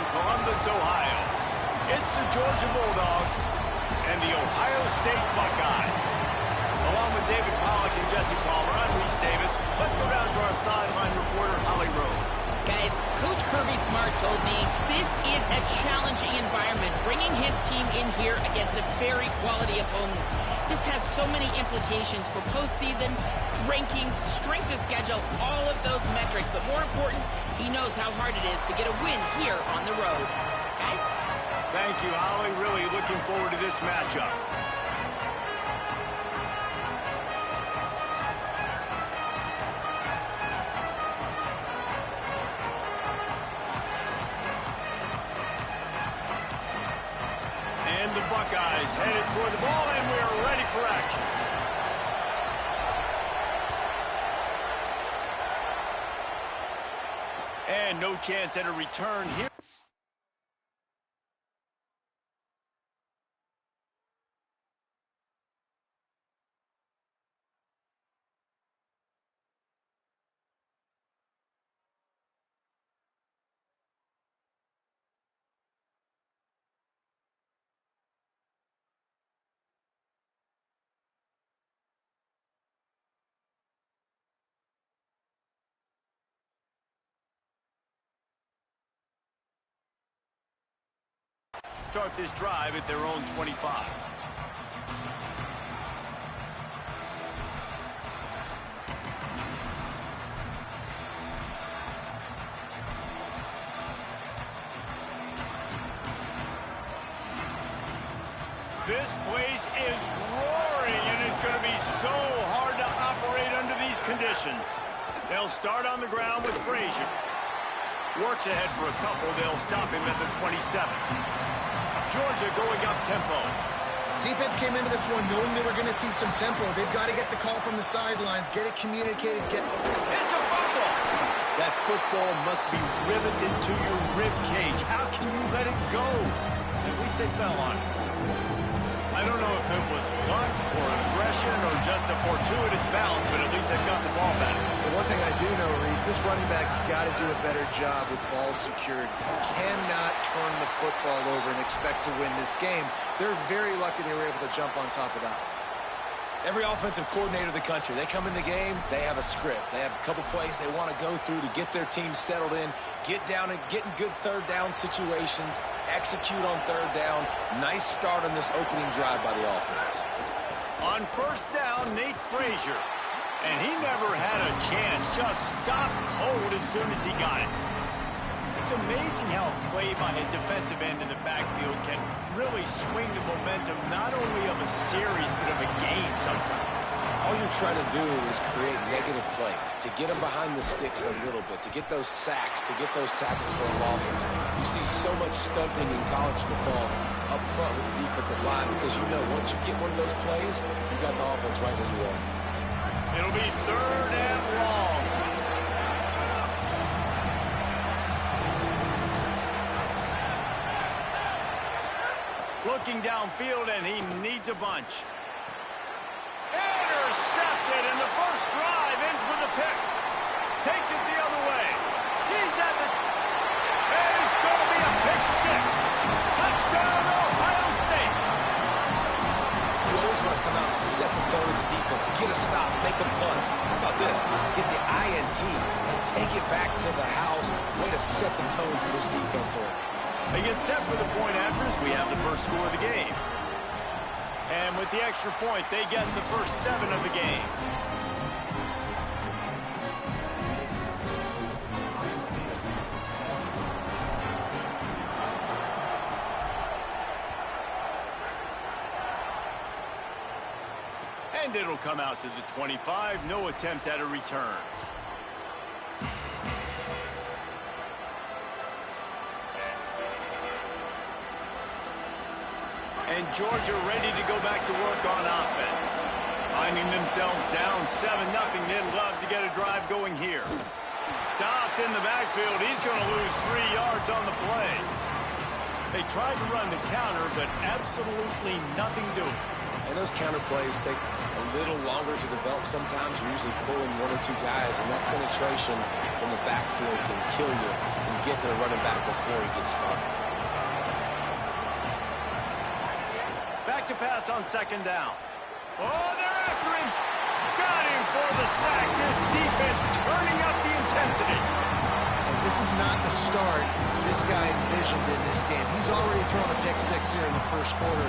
Columbus, Ohio. It's the Georgia Bulldogs and the Ohio State Buckeyes. Along with David Pollack and Jesse Palmer, I'm Reese Davis. Let's go down to our sideline reporter, Holly Rose. Guys, Coach Kirby Smart told me this is a challenging environment, bringing his team in here against a very quality opponent. This has so many implications for postseason, rankings, strength of schedule, all of those metrics. But more important, he knows how hard it is to get a win here on the road. Guys? Thank you, Holly. Really looking forward to this matchup. And the Buckeyes headed toward the ball, and we are ready for action. And no chance at a return here. Start this drive at their own 25. This place is roaring, and it's going to be so hard to operate under these conditions. They'll start on the ground with Frazier. Works ahead for a couple. They'll stop him at the 27. Georgia going up tempo. Defense came into this one knowing they were going to see some tempo. They've got to get the call from the sidelines, get it communicated, It's a fumble! That football must be riveted to your rib cage. How can you let it go? At least they fell on it. I don't know if it was luck or aggression or just a fortuitous balance, but at least they've got the ball back. But one thing I do know, Reese, this running back's got to do a better job with ball security. Cannot turn the football over and expect to win this game. They're very lucky they were able to jump on top of that. Every offensive coordinator in the country, they come in the game, they have a script. They have a couple plays they want to go through to get their team settled in, get down and get in good third down situations, execute on third down. Nice start on this opening drive by the offense. On first down, Nate Frazier. And he never had a chance. Just stopped cold as soon as he got it. It's amazing how a play by a defensive end in the backfield can really swing the momentum not only of a series but of a game sometimes. All you're trying to do is create negative plays, to get them behind the sticks a little bit, to get those sacks, to get those tackles for losses. You see so much stunting in college football up front with the defensive line because you know once you get one of those plays, you got the offense right where you are. It'll be third and long. Looking downfield, and he needs a bunch. Intercepted, and the first drive ends with a pick. Takes it the other way. He's at the... And it's going to be a pick six. Touchdown, Ohio State. You always want to come out and set the tone as a defense. Get a stop, make a punt. How about this? Get the INT and take it back to the house. Way to set the tone for this defense early. They get set for the point afters. We have the first score of the game. And with the extra point, they get the first 7 of the game. And it'll come out to the 25. No attempt at a return. And Georgia ready to go back to work on offense. Finding themselves down 7-0, they'd love to get a drive going here. Stopped in the backfield. He's going to lose 3 yards on the play. They tried to run the counter, but absolutely nothing doing. And those counter plays take a little longer to develop sometimes. You're usually pulling 1 or 2 guys, and that penetration in the backfield can kill you, can get to the running back before he gets started. Back to pass on second down. Oh, they're after him. Got him for the sack. This defense turning up the intensity. This is not the start this guy envisioned in this game. He's already thrown a pick six here in the first quarter,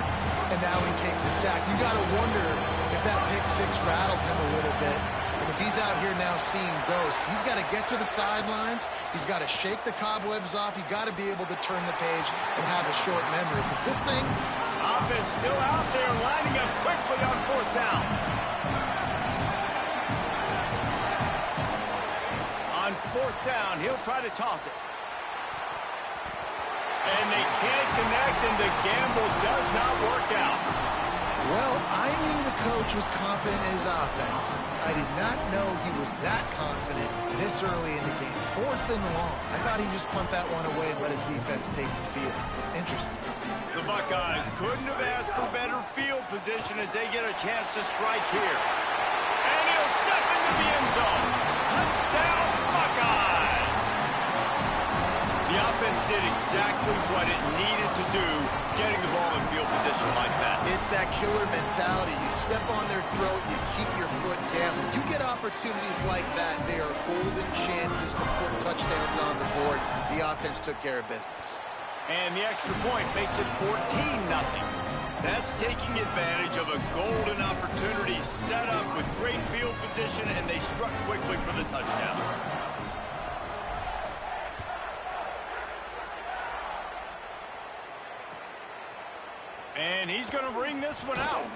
and now he takes a sack. You got to wonder if that pick six rattled him a little bit. And if he's out here now seeing ghosts, he's got to get to the sidelines. He's got to shake the cobwebs off. He's got to be able to turn the page and have a short memory. Because this thing... Offense still out there, lining up quickly on fourth down. On fourth down, he'll try to toss it. And they can't connect, and the gamble does not work out. Well, I knew the coach was confident in his offense. I did not know he was that confident this early in the game. Fourth and long. I thought he'd just punt that one away and let his defense take the field. Interesting. The Buckeyes couldn't have asked for better field position as they get a chance to strike here. And he'll step into the end zone. Touchdown, Buckeyes! The offense did exactly what it needed to do, getting the ball in field position like that. It's that killer mentality. You step on their throat, you keep your foot down. When you get opportunities like that, they are golden chances to put touchdowns on the board. The offense took care of business. And the extra point makes it 14-0. That's taking advantage of a golden opportunity set up with great field position, and they struck quickly for the touchdown. And he's going to bring this one out.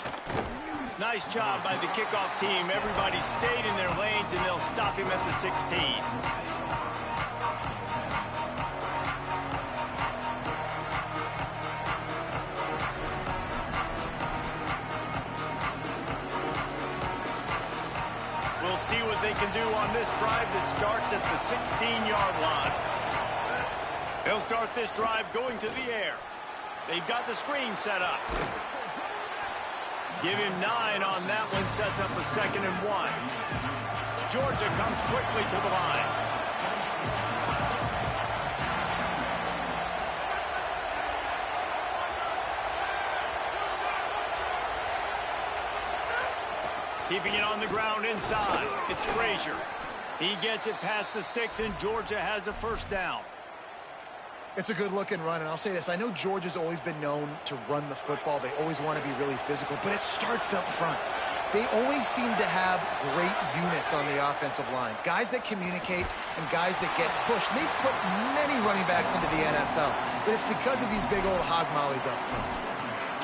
Nice job by the kickoff team. Everybody stayed in their lanes, and they'll stop him at the 16. We'll see what they can do on this drive that starts at the 16-yard line. They'll start this drive going to the air. They've got the screen set up. Give him 9 on that one, sets up a 2nd and 1. Georgia comes quickly to the line. Keeping it on the ground inside. It's Frazier. He gets it past the sticks, and Georgia has a first down. It's a good-looking run, and I'll say this. I know Georgia's always been known to run the football. They always want to be really physical, but it starts up front. They always seem to have great units on the offensive line. Guys that communicate and guys that get pushed. They put many running backs into the NFL, but it's because of these big old hog mollies up front.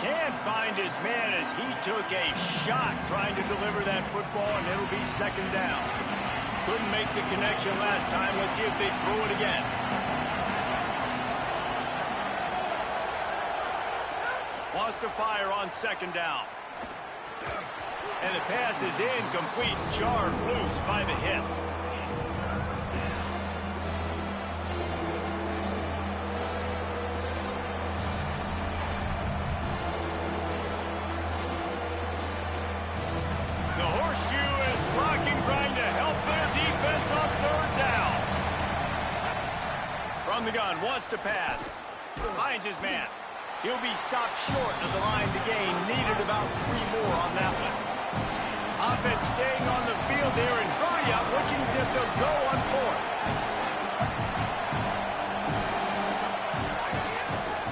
Can't find his man as he took a shot trying to deliver that football, and it'll be 2nd down. Couldn't make the connection last time. Let's see if they throw it again. Wants to fire on 2nd down. And the pass is incomplete, jarred loose by the hip. The horseshoe is rocking, trying to help their defense on 3rd down. From the gun, wants to pass. Finds his man. He'll be stopped short of the line to gain. Needed about 3 more on that one. Offense staying on the field there and hurry up, looking as if they'll go on 4th.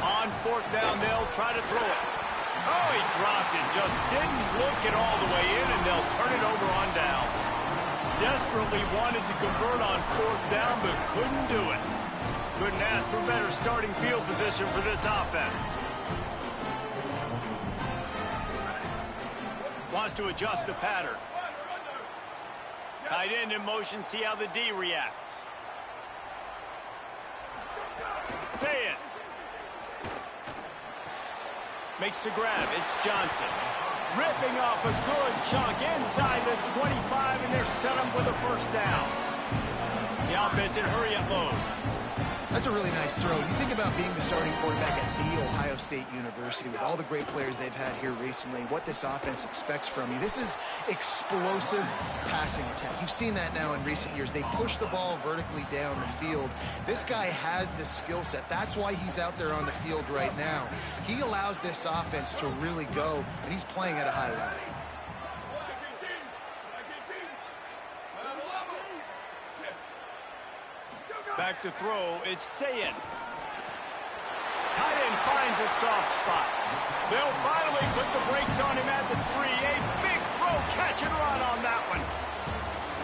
On 4th down, they'll try to throw it. Oh, he dropped it. Just didn't look it all the way in, and they'll turn it over on downs. Desperately wanted to convert on 4th down, but couldn't do it. Couldn't ask for better starting field position for this offense. Wants to adjust the pattern. Tight end in motion, see how the D reacts. Say it. Makes the grab, it's Johnson. Ripping off a good chunk inside the 25, and they're set up with a 1st down. The offense in hurry-up mode. That's a really nice throw. You think about being the starting quarterback at The Ohio State University with all the great players they've had here recently, what this offense expects from you. This is explosive passing attack. You've seen that now in recent years. They push the ball vertically down the field. This guy has this skill set. That's why he's out there on the field right now. He allows this offense to really go, and he's playing at a high level. Back to throw, it's Ncaa. Tight end finds a soft spot. They'll finally put the brakes on him at the 3. A big throw, catch and run on that one.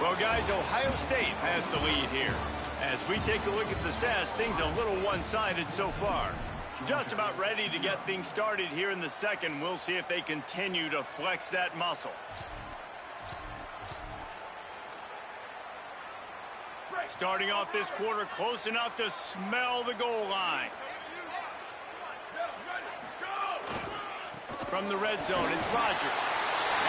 Well, guys, Ohio State has the lead here. As we take a look at the stats, things a little one-sided so far. Just about ready to get things started here in the second. We'll see if they continue to flex that muscle. Starting off this quarter close enough to smell the goal line. From the red zone, it's Rodgers.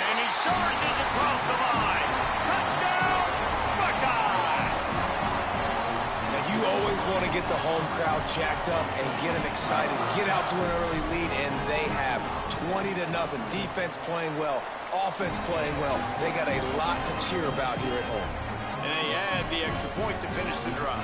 And he surges across the line. Touchdown, Buckeye! Now, you always want to get the home crowd jacked up and get them excited. Get out to an early lead, and they have 20-0. Defense playing well, offense playing well. They got a lot to cheer about here at home. And they add the extra point to finish the drive.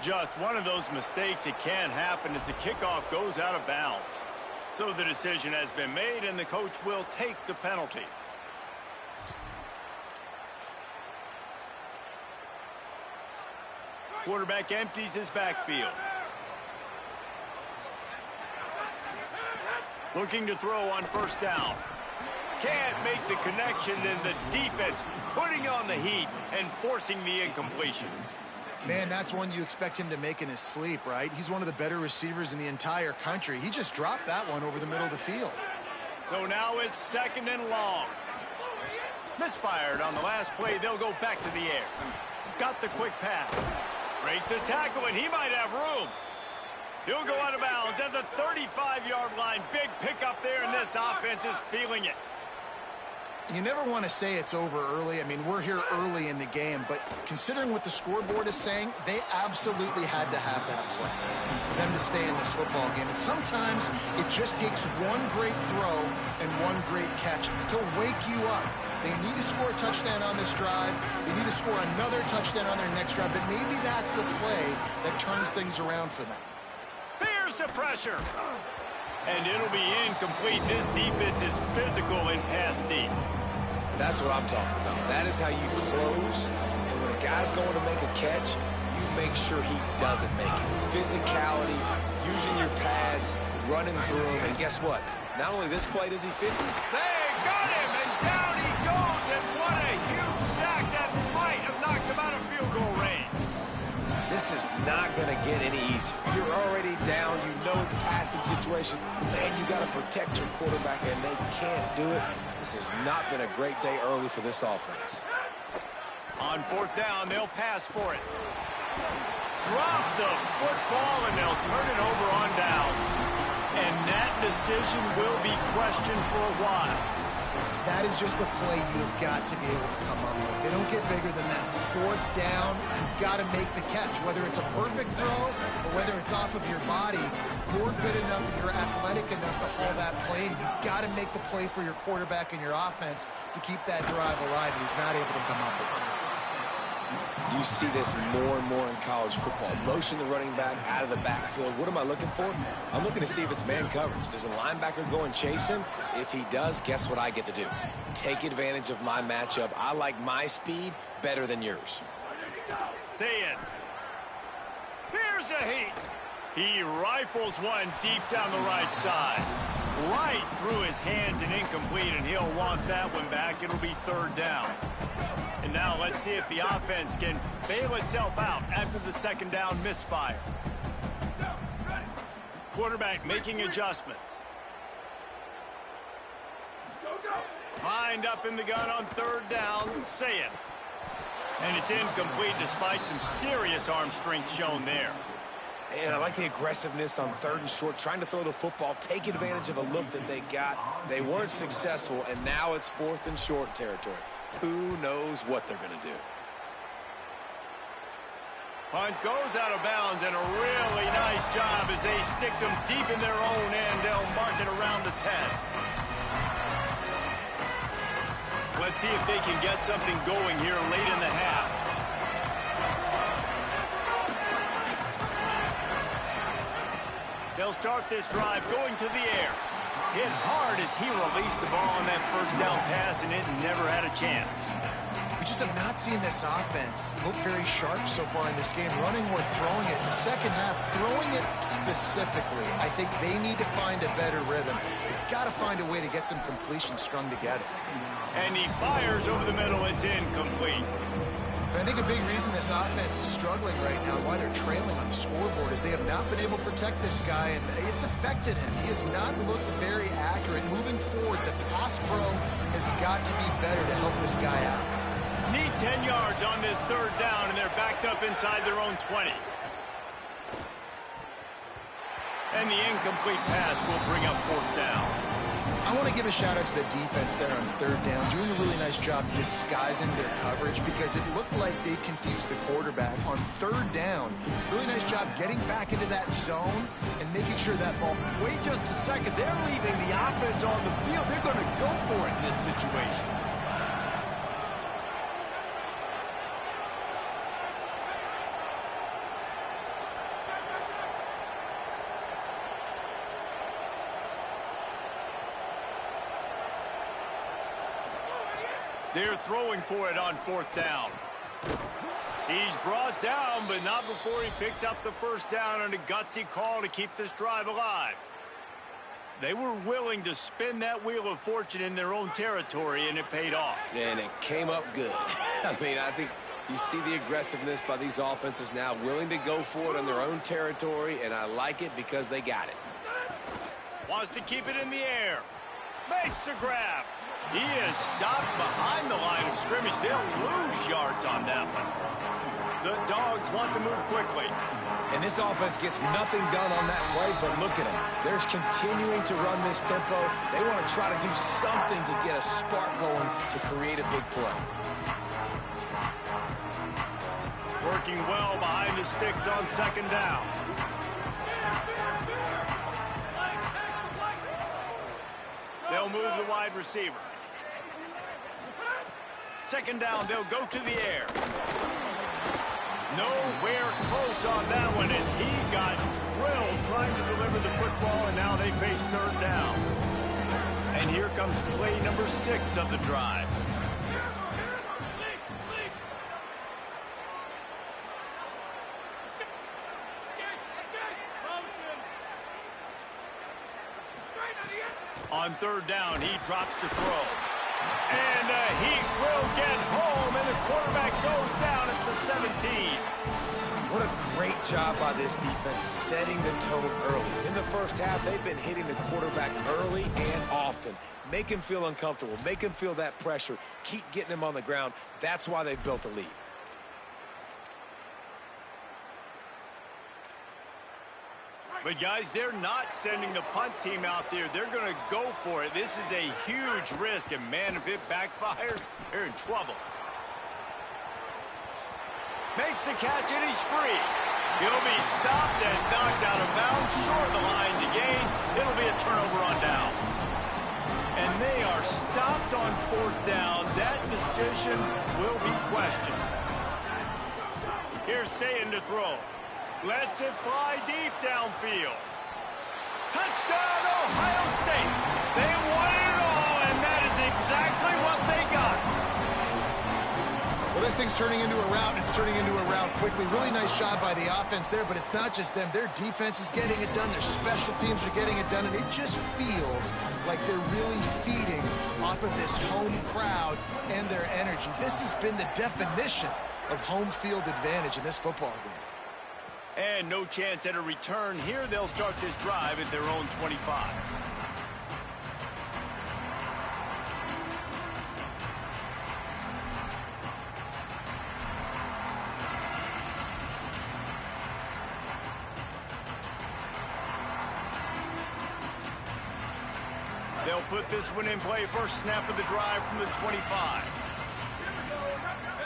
Just one of those mistakes that can happen as the kickoff goes out of bounds. So the decision has been made, and the coach will take the penalty. Quarterback empties his backfield. Looking to throw on first down. Can't make the connection, and the defense putting on the heat and forcing the incompletion. Man, that's one you expect him to make in his sleep, right? He's one of the better receivers in the entire country. He just dropped that one over the middle of the field. So now it's second and long. Misfired on the last play. They'll go back to the air. Got the quick pass. Breaks a tackle, and he might have room. He'll go out of bounds at the 35-yard line. Big pickup there, and this offense is feeling it. You never want to say it's over early. I mean, we're here early in the game, but considering what the scoreboard is saying, they absolutely had to have that play for them to stay in this football game. And sometimes it just takes one great throw and one great catch to wake you up. They need to score a touchdown on this drive. They need to score another touchdown on their next drive, but maybe that's the play that turns things around for them. Here's the pressure. And it'll be incomplete. This defense is physical in pass deep. That's what I'm talking about. That is how you close. And when a guy's going to make a catch, you make sure he doesn't make it. Physicality, using your pads, running through him. And guess what? Not only this play does he fit. They got him, and down he goes. And what a huge sack that might have knocked him out of field goal range. This is not going to get any easier. You're already down. You know it's a passing situation. Man, you got to protect your quarterback, and they can't do it. This has not been a great day early for this offense. On fourth down, they'll pass for it. Drop the football, and they'll turn it over on downs. And that decision will be questioned for a while. That is just a play you've got to be able to come up with. They don't get bigger than that. Fourth down, you've got to make the catch. Whether it's a perfect throw or whether it's off of your body, you're good enough and you're athletic enough to haul that play, and you've got to make the play for your quarterback and your offense to keep that drive alive, and he's not able to come up with it. You see this more and more in college football. Motion the running back out of the backfield. What am I looking for? I'm looking to see if it's man coverage. Does a linebacker go and chase him? If he does, guess what I get to do? Take advantage of my matchup. I like my speed better than yours. Say it. Here's a heat. He rifles one deep down the right side. Right through his hands and incomplete, and he'll want that one back. It'll be third down. And now let's see if the offense can bail itself out after the second down misfire. Quarterback making adjustments. Lined up in the gun on third down, Ncaa. And it's incomplete despite some serious arm strength shown there. And I like the aggressiveness on 3rd and short, trying to throw the football, take advantage of a look that they got. They weren't successful, and now it's 4th and short territory. Who knows what they're going to do? Punt goes out of bounds, and a really nice job as they stick them deep in their own end. They'll mark it around the 10. Let's see if they can get something going here late in the half. They'll start this drive going to the air. Hit hard as he released the ball on that first down pass, and it never had a chance. We just have not seen this offense look very sharp so far in this game, running or throwing it. In the second half, throwing it specifically, I think they need to find a better rhythm. They've got to find a way to get some completion strung together. And he fires over the middle. It's incomplete. But I think a big reason this offense is struggling right now, why they're trailing on the scoreboard, is they have not been able to protect this guy, and it's affected him. He has not looked very accurate. Moving forward, the pass pro has got to be better to help this guy out. Need 10 yards on this 3rd down, and they're backed up inside their own 20. And the incomplete pass will bring up 4th down. I want to give a shout out to the defense there on 3rd down, doing a really nice job disguising their coverage, because it looked like they confused the quarterback on 3rd down. Really nice job getting back into that zone and making sure that ball... Wait just a second. They're leaving the offense on the field. They're going to go for it in this situation. They're throwing for it on 4th down. He's brought down, but not before he picks up the 1st down on a gutsy call to keep this drive alive. They were willing to spin that wheel of fortune in their own territory, and it paid off. And it came up good. I mean, I think you see the aggressiveness by these offenses now, willing to go for it on their own territory, and I like it because they got it. Wants to keep it in the air. Makes the grab. He is stopped behind the line of scrimmage. They'll lose yards on that one. The Dogs want to move quickly. And this offense gets nothing done on that play, but look at them. They're continuing to run this tempo. They want to try to do something to get a spark going to create a big play. Working well behind the sticks on 2nd down. They'll move the wide receiver. 2nd down, they'll go to the air. Nowhere close on that one as he got drilled trying to deliver the football, and now they face 3rd down. And here comes play number 6 of the drive. On 3rd down, he drops the throw. And he will get home, and the quarterback goes down at the 17. What a great job by this defense setting the tone early. In the first half, they've been hitting the quarterback early and often. Make him feel uncomfortable. Make him feel that pressure. Keep getting him on the ground. That's why they've built a lead. But, guys, they're not sending the punt team out there. They're going to go for it. This is a huge risk, and, man, if it backfires, they're in trouble. Makes the catch, and he's free. He'll be stopped and knocked out of bounds, short of the line to gain. It'll be a turnover on downs. And they are stopped on 4th down. That decision will be questioned. Here's Sayin to throw. Lets it fly deep downfield. Touchdown, Ohio State. They wanted it all, and that is exactly what they got. Well, this thing's turning into a rout, and it's turning into a rout quickly. Really nice job by the offense there, but it's not just them. Their defense is getting it done. Their special teams are getting it done, and it just feels like they're really feeding off of this home crowd and their energy. This has been the definition of home field advantage in this football game. And no chance at a return here. They'll start this drive at their own 25. They'll put this one in play first snap of the drive from the 25.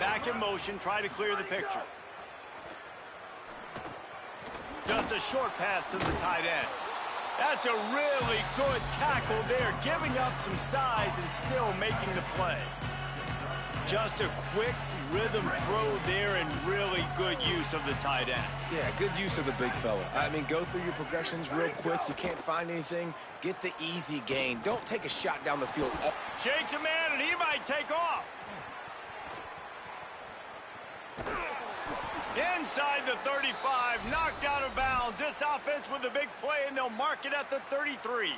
Back in motion, try to clear the picture. Just a short pass to the tight end. That's a really good tackle there, giving up some size and still making the play. Just a quick rhythm throw there and really good use of the tight end. Yeah, good use of the big fella. I mean, go through your progressions real quick. You can't find anything. Get the easy gain. Don't take a shot down the field. Shakes a man, and he might take off. Inside the 35, knocked out of bounds. This offense with a big play, and they'll mark it at the 33.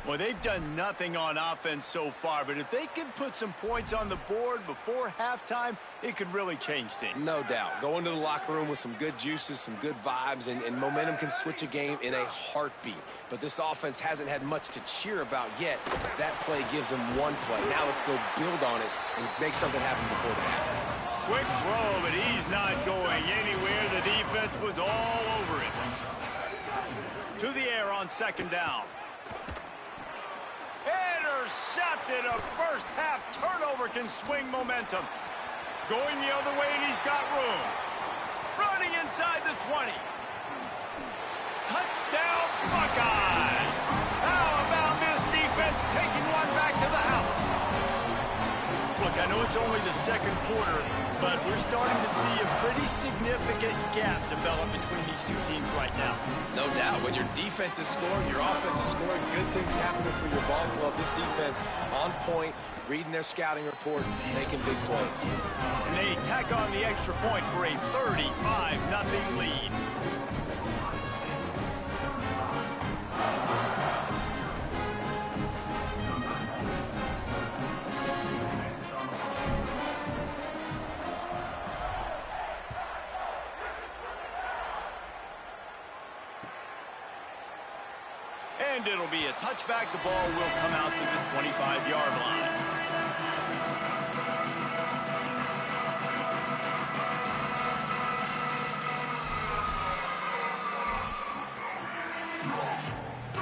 Well, they've done nothing on offense so far, but if they can put some points on the board before halftime, it could really change things. No doubt. Go into the locker room with some good juices, some good vibes, and momentum can switch a game in a heartbeat. But this offense hasn't had much to cheer about yet. That play gives them one play. Now let's go build on it and make something happen before the half. Quick throw, but he's not going anywhere. The defense was all over it. To the air on second down. Intercepted. A first half turnover can swing momentum. Going the other way, and he's got room. Running inside the 20. Touchdown, Buckeyes. How about this defense taking one back to the house? Look, I know it's only the second quarter, but we're starting to see a pretty significant gap develop between these two teams right now. No doubt. When your defense is scoring, your offense is scoring, good things happening for your ball club. This defense on point, reading their scouting report, making big plays. And they tack on the extra point for a 35-0 lead. And it'll be a touchback. The ball will come out to the 25-yard line.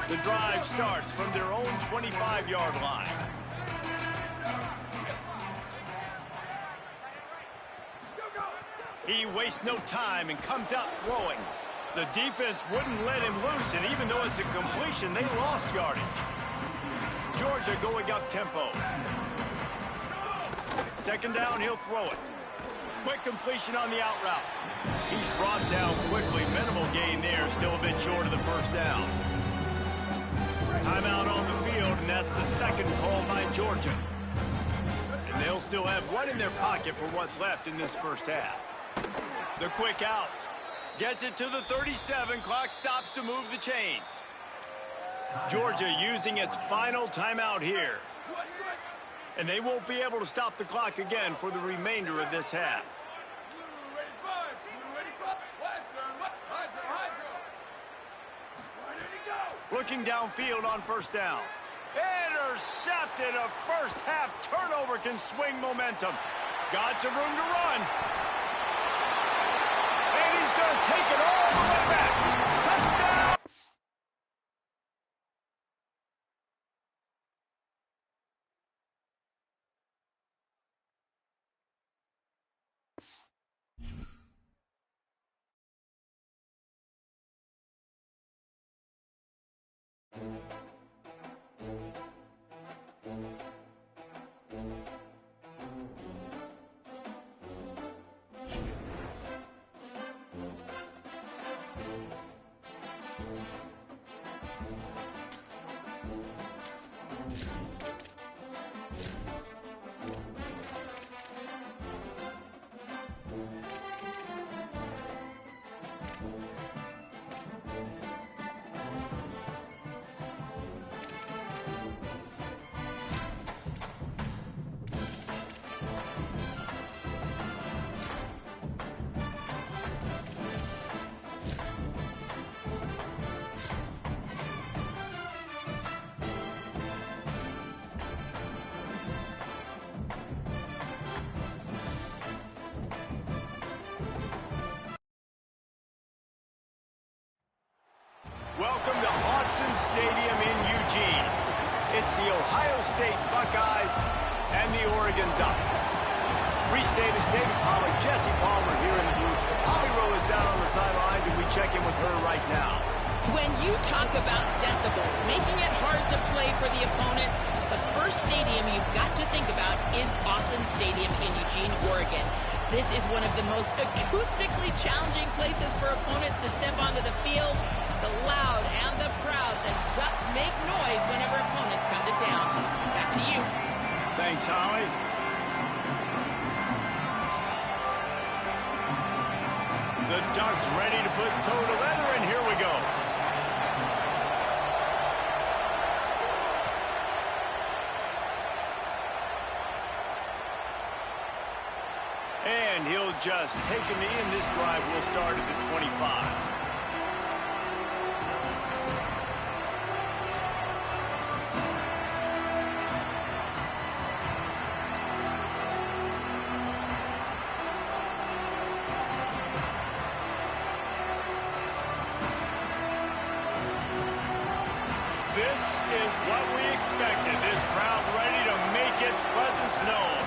The drive starts from their own 25-yard line. He wastes no time and comes out throwing. The defense wouldn't let him loose, and even though it's a completion, they lost yardage. Georgia going up tempo. Second down, he'll throw it. Quick completion on the out route. He's brought down quickly. Minimal gain there, still a bit short of the first down. Timeout on the field, and that's the second call by Georgia. And they'll still have one in their pocket for what's left in this first half. The quick out. Gets it to the 37. Clock stops to move the chains. Georgia using its final timeout here. And they won't be able to stop the clock again for the remainder of this half. Looking downfield on first down. Intercepted. A first half turnover can swing momentum. Got some room to run. And he's going to take it all the way back. Touchdown! Welcome to Autzen Stadium in Eugene. It's the Ohio State Buckeyes and the Oregon Ducks. Reese Davis, David Pollack, Jesse Palmer here in the booth. Holly Rowe is down on the sidelines, and we check in with her right now. When you talk about decibels, making it hard to play for the opponents, the first stadium you've got to think about is Autzen Stadium in Eugene, Oregon. This is one of the most acoustically challenging places for opponents to step onto the field. The loud and the proud, the Ducks make noise whenever opponents come to town. Back to you. Thanks, Holly. The Ducks ready to put toe to leather, and here we go. And he'll just take a knee, and this drive will start at the 25. This is what we expected. This crowd ready to make its presence known.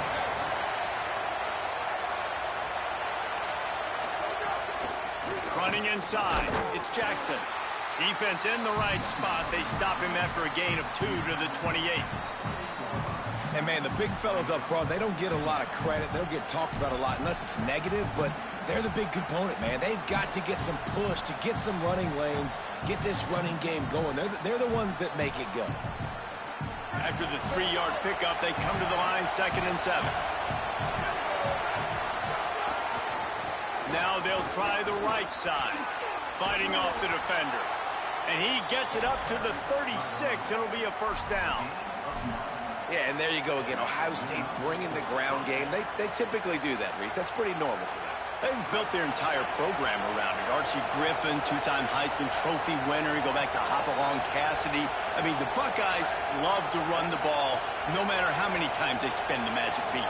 Running inside, it's Jackson. Defense in the right spot. They stop him after a gain of 2 to the 28. And, man, the big fellas up front, they don't get a lot of credit. They'll get talked about a lot unless it's negative, but they're the big component, man. They've got to get some push, to get some running lanes, get this running game going. They're the ones that make it go. After the 3-yard pickup, they come to the line, 2nd and 7. Now they'll try the right side, fighting off the defender. And he gets it up to the 36. It'll be a first down. Yeah, and there you go again. Ohio State bringing the ground game. They typically do that, Reese. That's pretty normal for them. They've built their entire program around it. Archie Griffin, 2-time Heisman Trophy winner. You go back to Hopalong Cassidy. I mean, the Buckeyes love to run the ball no matter how many times they spin the magic beat.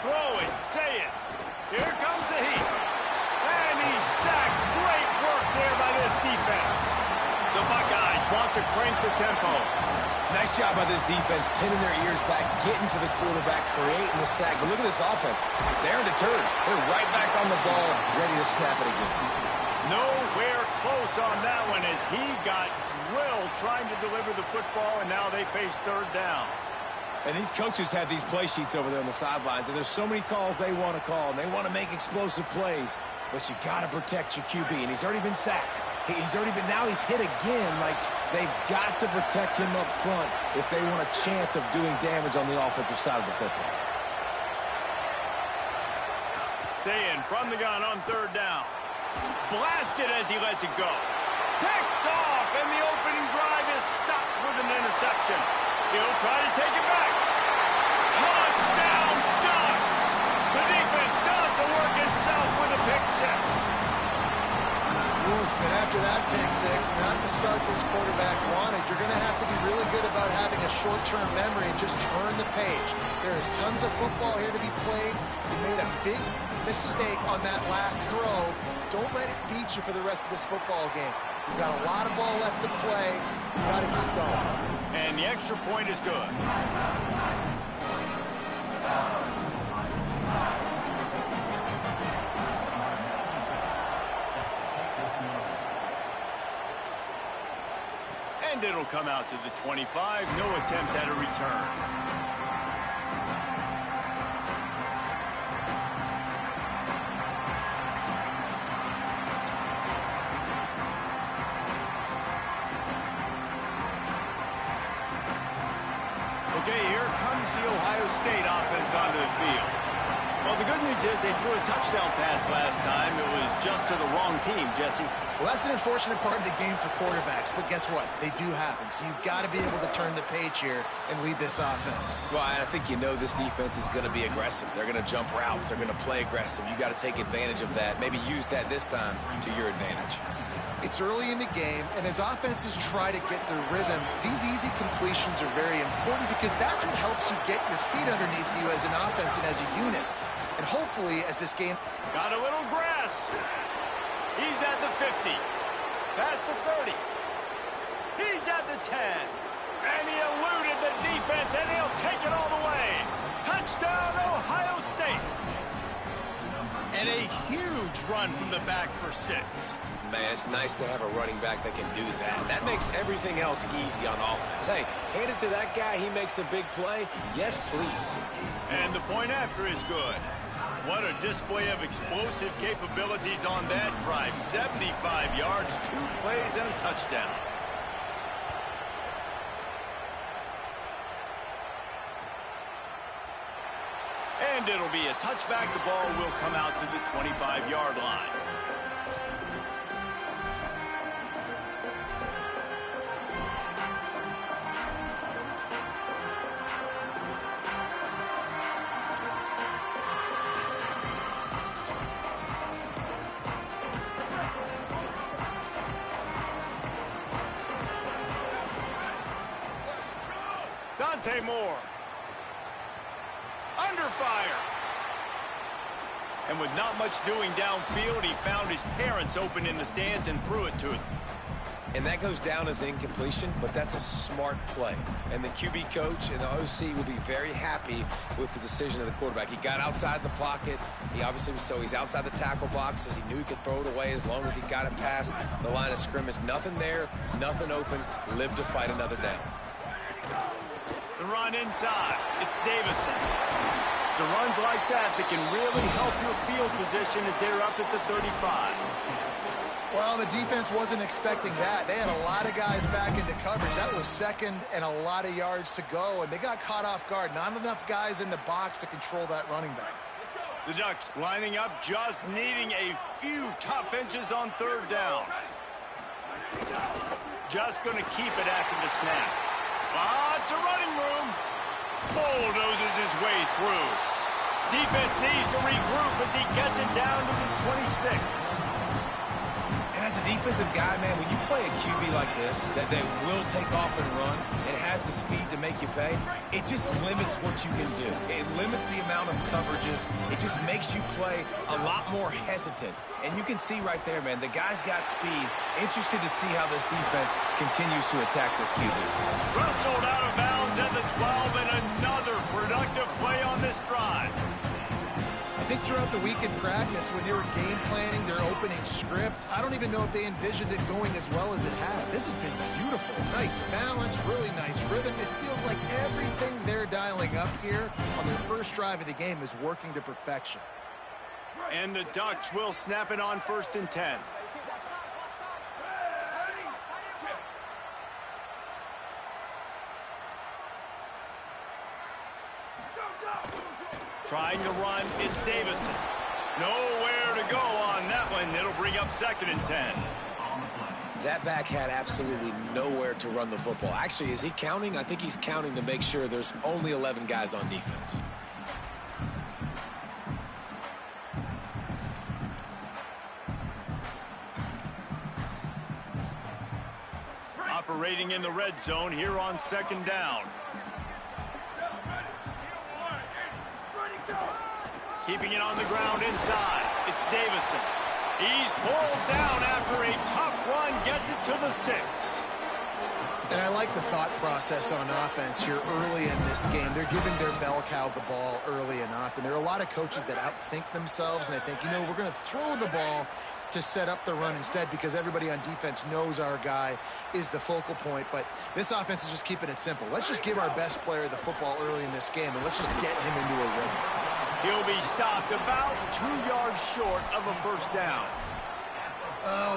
Throw it, say it. Here comes the heat. And he's sacked. Great work there by this defense. The Buckeyes want to crank the tempo. Nice job by this defense, pinning their ears back, getting to the quarterback, creating the sack. But look at this offense. They're undeterred. They're right back on the ball, ready to snap it again. Nowhere close on that one as he got drilled trying to deliver the football, and now they face 3rd down. And these coaches have these play sheets over there on the sidelines, and there's so many calls they want to call, and they want to make explosive plays, but you got to protect your QB, and he's already been sacked. Now he's hit again. Like, they've got to protect him up front if they want a chance of doing damage on the offensive side of the football. Saying from the gun on 3rd down. Blasted as he lets it go. Picked off, and the opening drive is stopped with an interception. He'll try to take it back. Touchdown, Ducks! The defense does the work itself with a pick 6. Oof, and after that pick 6, not the start this quarterback wanted. You're going to have to be really good about having a short-term memory and just turn the page. There is tons of football here to be played. You made a big mistake on that last throw. Don't let it beat you for the rest of this football game. You've got a lot of ball left to play. You've got to keep going. And the extra point is good. And it'll come out to the 25. No attempt at a return. Okay, here comes the Ohio State offense onto the field. Well, the good news is they threw a touchdown pass last time. It was just to the wrong team, Jesse. Well, that's an unfortunate part of the game for quarterbacks, but guess what? They do happen, so you've got to be able to turn the page here and lead this offense. Well, and I think you know this defense is going to be aggressive. They're going to jump routes. They're going to play aggressive. You got to take advantage of that. Maybe use that this time to your advantage. It's early in the game, and as offenses try to get their rhythm, these easy completions are very important because that's what helps you get your feet underneath you as an offense and as a unit. And hopefully, as this game... Got a little grass. He He's at the 50. Past the 30. He's at the 10. And he eluded the defense, and he'll take it all the way. Touchdown, Ohio State. And a huge run from the back for 6. Man, it's nice to have a running back that can do that. That makes everything else easy on offense. Hey, hand it to that guy. He makes a big play. Yes, please. And the point after is good. What a display of explosive capabilities on that drive. 75 yards, 2 plays, and a touchdown. And it'll be a touchback. The ball will come out to the 25-yard line. Moore. Under fire. And with not much doing downfield, he found his parents open in the stands and threw it to them. And that goes down as incompletion, but that's a smart play. And the QB coach and the OC will be very happy with the decision of the quarterback. He got outside the pocket. He obviously was he's outside the tackle boxes. He knew he could throw it away as long as he got it past the line of scrimmage. Nothing there, nothing open. Live to fight another down. The run inside. It's Davison. It's runs like that that can really help your field position as they're up at the 35. Well, the defense wasn't expecting that. They had a lot of guys back into coverage. That was second and a lot of yards to go, and they got caught off guard. Not enough guys in the box to control that running back. The Ducks lining up, just needing a few tough inches on third down. Just going to keep it after the snap. Lots of running room. Bulldozes his way through. Defense needs to regroup as he gets it down to the 26. And as a defensive guy, man, when you play a QB like this, that they will take off and run, and has the speed to make you pay, it just limits what you can do. It limits the amount of coverages. It just makes you play a lot more hesitant. And you can see right there, man, the guy's got speed. Interested to see how this defense continues to attack this QB. Wrestled out of bounds at the 12, and another productive play on this drive. I think throughout the week in practice, when they were game planning their opening script, I don't even know if they envisioned it going as well as it has. This has been beautiful. Nice balance, really nice rhythm. It feels like everything they're dialing up here on their first drive of the game is working to perfection. And the Ducks will snap it on 1st and 10. Trying to run, it's Davison. Nowhere to go on that one. It'll bring up 2nd and 10. That back had absolutely nowhere to run the football. Actually, is he counting? I think he's counting to make sure there's only 11 guys on defense. Operating in the red zone here on 2nd down. Keeping it on the ground inside. It's Davison. He's pulled down after a tough run. Gets it to the 6. And I like the thought process on offense here early in this game. They're giving their bell cow the ball early and often. There are a lot of coaches that outthink themselves, and they think, you know, we're going to throw the ball to set up the run instead because everybody on defense knows our guy is the focal point. But this offense is just keeping it simple. Let's just give our best player the football early in this game, and let's just get him into a rhythm. He'll be stopped about 2 yards short of a 1st down.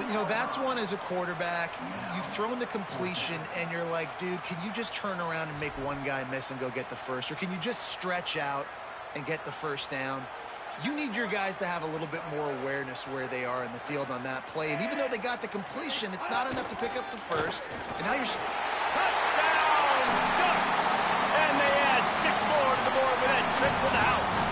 You know, that's one as a quarterback. You've thrown the completion, and you're like, dude, can you just turn around and make one guy miss and go get the first? Or can you just stretch out and get the 1st down? You need your guys to have a little bit more awareness where they are in the field on that play. And even though they got the completion, it's not enough to pick up the 1st. And now you're... Touchdown, Ducks! And they add 6 more to the board with that trip to the house.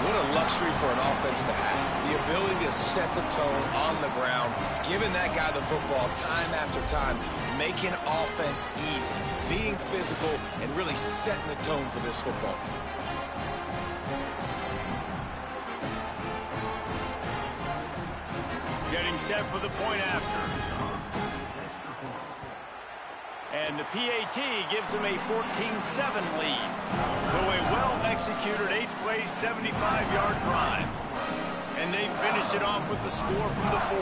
What a luxury for an offense to have. The ability to set the tone on the ground, giving that guy the football time after time, making offense easy, being physical, and really setting the tone for this football game. set for the point after. And the PAT gives them a 14-7 lead. So a well-executed 8-play, 75-yard drive. And they finish it off with the score from the 4.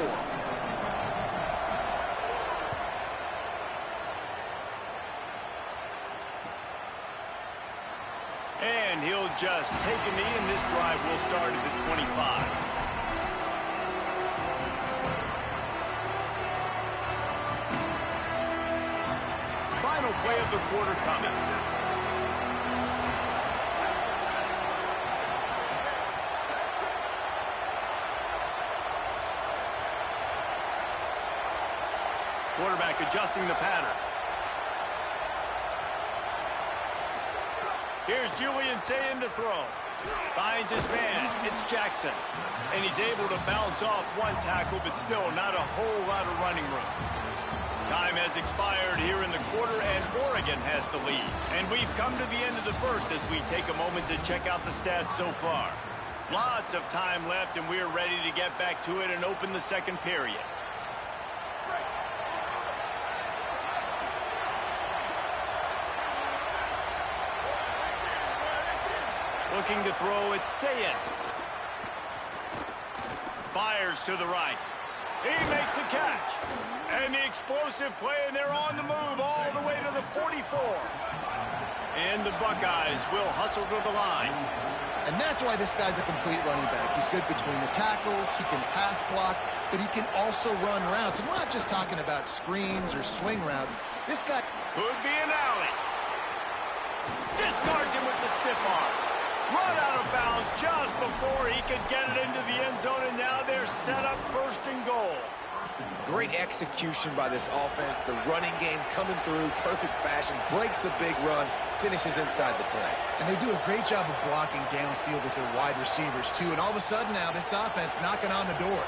And he'll just take a knee, and this drive will start at the 25. Final play of the quarter coming. Quarterback adjusting the pattern. Here's Ncaa to throw. Finds his man. It's Jackson. And he's able to bounce off one tackle, but still not a whole lot of running room. Time has expired here in the quarter, and Oregon has the lead. And we've come to the end of the first as we take a moment to check out the stats so far. Lots of time left, and we're ready to get back to it and open the second period. Looking to throw, it's Ncaa. Fires to the right. He makes a catch. And the explosive play, and they're on the move all the way to the 44. And the Buckeyes will hustle to the line. And that's why this guy's a complete running back. He's good between the tackles, he can pass block, but he can also run routes. And we're not just talking about screens or swing routes. This guy could be an alley. Discards him with the stiff arm. Run out of bounds just before he could get it into the end zone, and now they're set up 1st and goal. Great execution by this offense. The running game coming through, perfect fashion, breaks the big run, finishes inside the 10. And they do a great job of blocking downfield with their wide receivers, too. And all of a sudden now, this offense knocking on the door.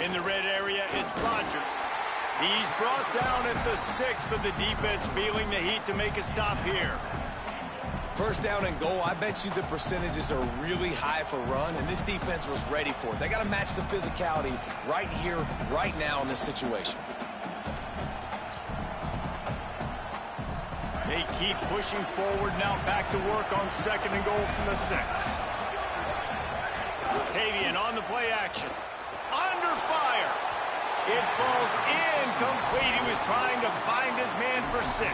In the red area, it's Rodgers. He's brought down at the 6, but the defense feeling the heat to make a stop here. 1st down and goal, I bet you the percentages are really high for run, and this defense was ready for it. They got to match the physicality right here, right now in this situation. They keep pushing forward, now back to work on 2nd and goal from the 6. Tavian on the play action. Under fire. It falls incomplete. He was trying to find his man for 6.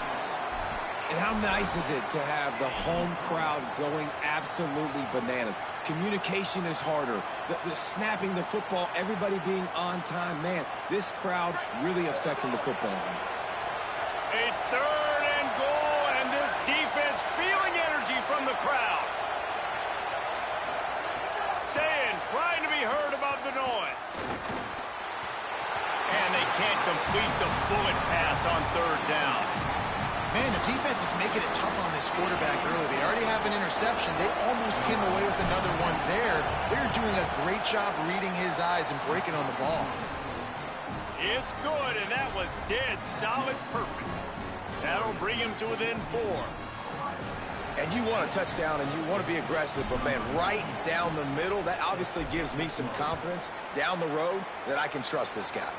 And how nice is it to have the home crowd going absolutely bananas? Communication is harder. The snapping the football, everybody being on time. Man, this crowd really affecting the football game. A 3rd and goal, and this defense feeling energy from the crowd. Saying, trying to be heard above the noise. And they can't complete the bullet pass on 3rd down. Man, the defense is making it tough on this quarterback early. They already have an interception. They almost came away with another one there. They're doing a great job reading his eyes and breaking on the ball. It's good, and that was dead solid perfect. That'll bring him to within 4. And you want a touchdown, and you want to be aggressive, but, man, right down the middle, that obviously gives me some confidence down the road that I can trust this guy.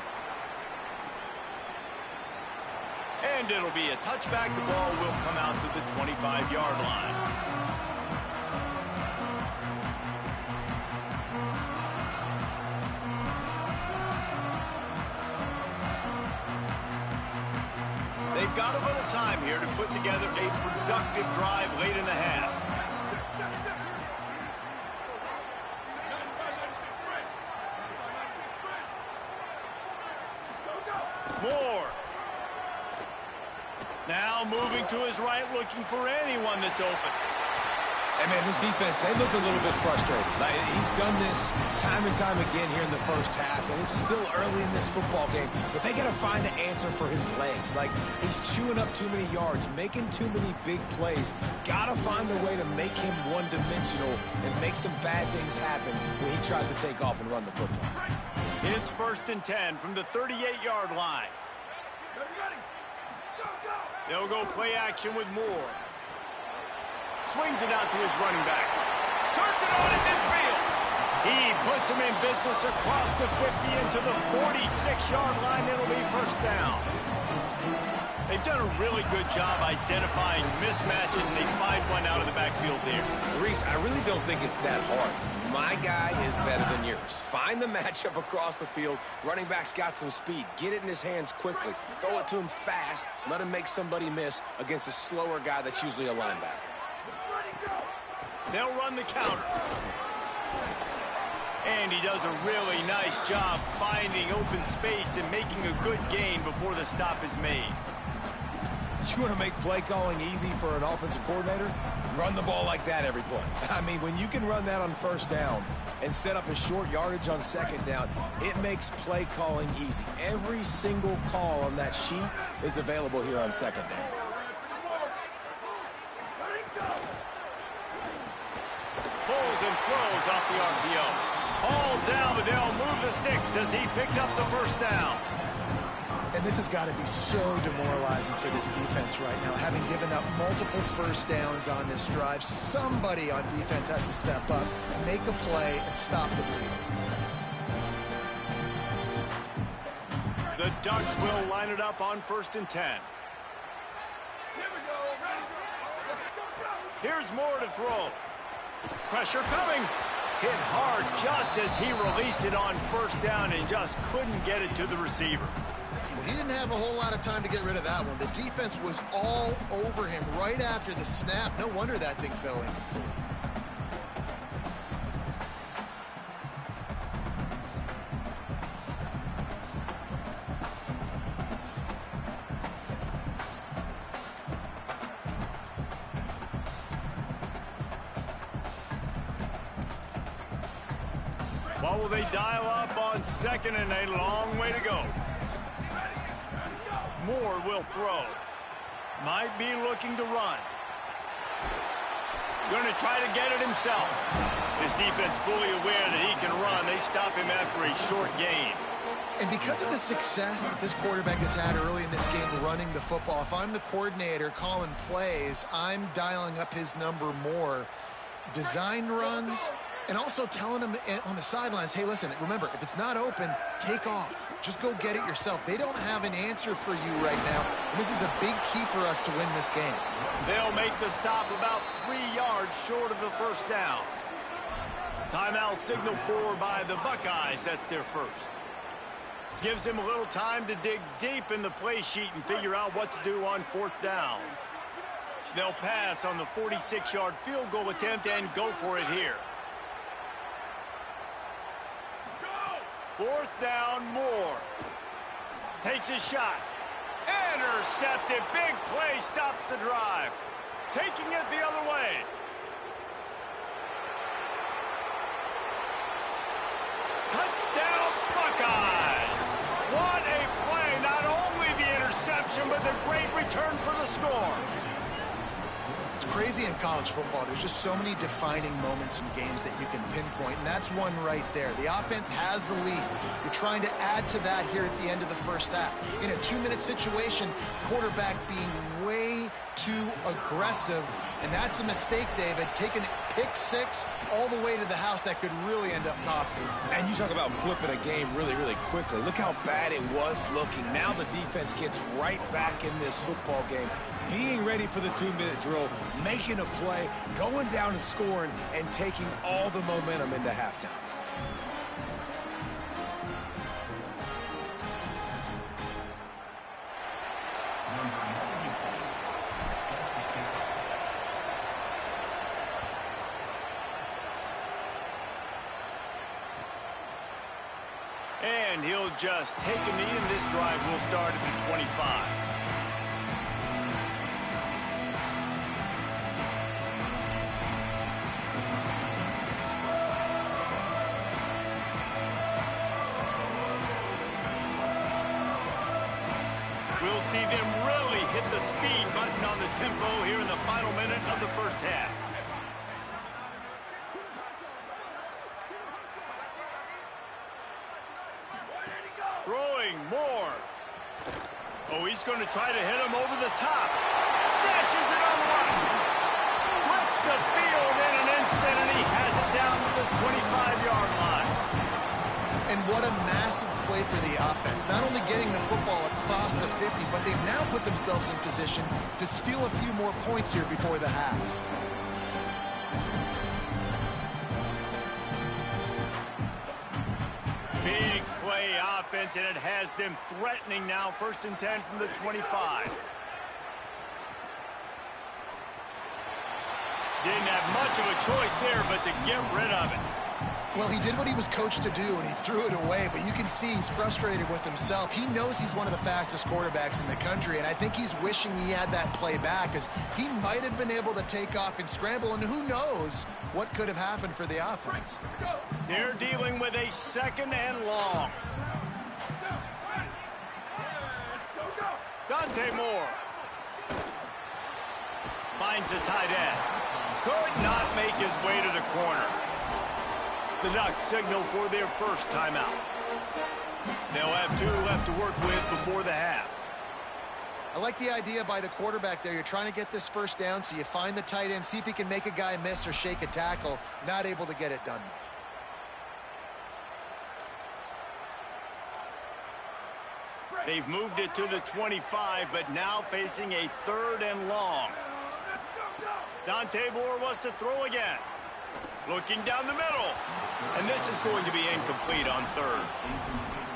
And it'll be a touchback. The ball will come out to the 25-yard line. They've got a little time here to put together a productive drive late in the half. Moore. Now moving to his right, looking for anyone that's open. And, man, this defense, they look a little bit frustrated. Like, he's done this time and time again here in the 1st half, and it's still early in this football game, but they got to find an answer for his legs. Like, he's chewing up too many yards, making too many big plays. Got to find a way to make him one-dimensional and make some bad things happen when he tries to take off and run the football. It's 1st and 10 from the 38-yard line. They'll go play action with Moore. Swings it out to his running back. Turns it on in midfield. He puts him in business across the 50 into the 46-yard line. It'll be first down. They've done a really good job identifying mismatches, and they find one out of the backfield there. Reese, I really don't think it's that hard. My guy is better than yours. Find the matchup across the field. Running back's got some speed. Get it in his hands quickly. Throw it to him fast. Let him make somebody miss against a slower guy that's usually a linebacker. They'll run the counter. And he does a really nice job finding open space and making a good gain before the stop is made. You want to make play calling easy for an offensive coordinator? Run the ball like that every play. I mean, when you can run that on first down and set up a short yardage on second down, it makes play calling easy. Every single call on that sheet is available here on second down. Pulls and throws off the RPO. All down, but they'll move the sticks as he picks up the first down. And this has got to be so demoralizing for this defense right now. Having given up multiple first downs on this drive, somebody on defense has to step up, make a play, and stop the bleeding. The Ducks will line it up on 1st and 10. Here's Moore to throw. Pressure coming. Hit hard just as he released it on first down and just couldn't get it to the receiver. Well, he didn't have a whole lot of time to get rid of that one. The defense was all over him right after the snap. No wonder that thing fell in. What will they dial up on 2nd and a long way to go? Moore will throw. Might be looking to run. Going to try to get it himself. This defense fully aware that he can run. They stop him after a short gain. And because of the success this quarterback has had early in this game running the football, if I'm the coordinator calling plays, I'm dialing up his number more. Designed runs, and also telling them on the sidelines, hey, listen, remember, if it's not open, take off. Just go get it yourself. They don't have an answer for you right now, and this is a big key for us to win this game. They'll make the stop about 3 yards short of the first down. Timeout signaled for by the Buckeyes. That's their first. Gives them a little time to dig deep in the play sheet and figure out what to do on 4th down. They'll pass on the 46-yard field goal attempt and go for it here. 4th down, Moore. Takes a shot. Intercepted. Big play stops the drive. Taking it the other way. Touchdown, Buckeyes. What a play. Not only the interception, but the great return for the score. It's crazy in college football. There's just so many defining moments in games that you can pinpoint, and that's one right there. The offense has the lead. You're trying to add to that here at the end of the first half. In a 2-minute situation, quarterback being way too aggressive, and that's a mistake, David. Taking pick 6 all the way to the house, that could really end up costing. And you talk about flipping a game really, really quickly. Look how bad it was looking. Now the defense gets right back in this football game, being ready for the 2-minute drill, making a play, going down and scoring, and taking all the momentum into halftime. And he'll just take a knee, and this drive will start at the 25. We'll see them really hit the speed button on the tempo here in the final minute of the first half. Throwing Moore. Oh, he's going to try to hit him over the top. Snatches it on one. Flips the field in an instant, and he has it down to the 25-yard line. And what a massive play for the offense. Not only getting the football across the 50, but they've now put themselves in position to steal a few more points here before the half. Big play offense, and it has them threatening now. 1st and 10 from the 25. Didn't have much of a choice there, but to get rid of it. Well, he did what he was coached to do, and he threw it away, but you can see he's frustrated with himself. He knows he's one of the fastest quarterbacks in the country, and I think he's wishing he had that play back, because he might have been able to take off and scramble, and who knows what could have happened for the offense. They're dealing with a 2nd and long. Dante Moore finds the tight end. Could not make his way to the corner. The Ducks signal for their first timeout. They'll have 2 left to work with before the half. I like the idea by the quarterback there. You're trying to get this first down, so you find the tight end, see if he can make a guy miss or shake a tackle. Not able to get it done. They've moved it to the 25, but now facing a 3rd and long. Dante Moore wants to throw again. Looking down the middle. And this is going to be incomplete on 3rd.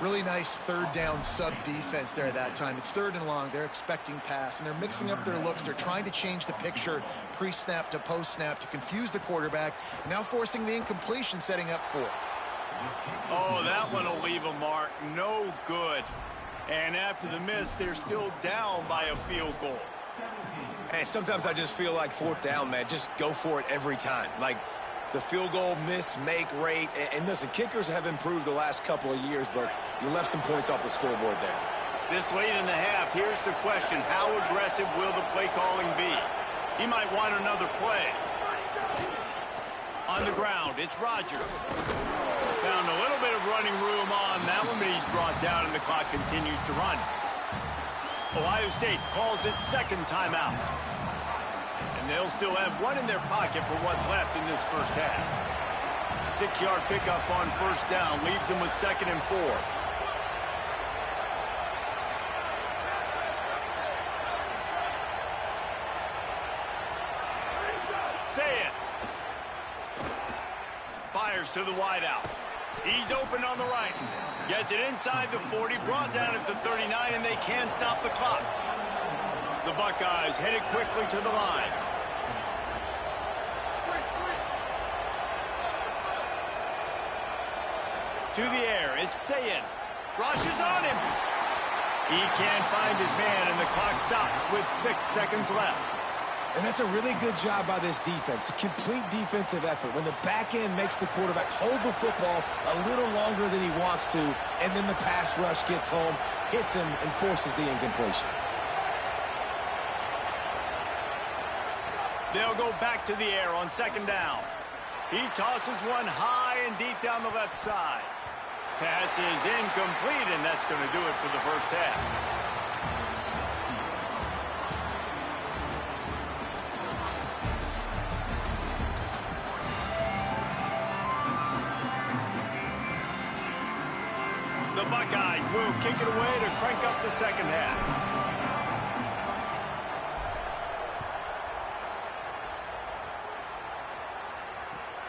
Really nice 3rd down sub defense there at that time. It's 3rd and long. They're expecting pass, and they're mixing up their looks. They're trying to change the picture pre-snap to post-snap to confuse the quarterback. Now forcing the incompletion, setting up 4th. Oh, that one will leave a mark. No good. And after the miss, they're still down by a field goal. Hey, sometimes I just feel like 4th down, man. Just go for it every time. Like, the field goal miss-make rate. And listen, kickers have improved the last couple of years, but you left some points off the scoreboard there. This late in the half, here's the question. How aggressive will the play calling be? He might want another play. On the ground, it's Rodgers. Found a little bit of running room on that one, but he's brought down, and the clock continues to run. Ohio State calls it 2nd timeout. And they'll still have 1 in their pocket for what's left in this first half. 6-yard pickup on 1st down leaves them with 2nd and 4. Say it. Fires to the wideout. He's open on the right. Gets it inside the 40, brought down at the 39, and they can't stop the clock. The Buckeyes headed quickly to the line. To the air, it's Sayin. Rushes on him. He can't find his man, and the clock stops with 6 seconds left. And that's a really good job by this defense. A complete defensive effort. When the back end makes the quarterback hold the football a little longer than he wants to, and then the pass rush gets home, hits him, and forces the incompletion. They'll go back to the air on 2nd down. He tosses one high and deep down the left side. Pass is incomplete, and that's going to do it for the first half. The Buckeyes will kick it away to crank up the second half.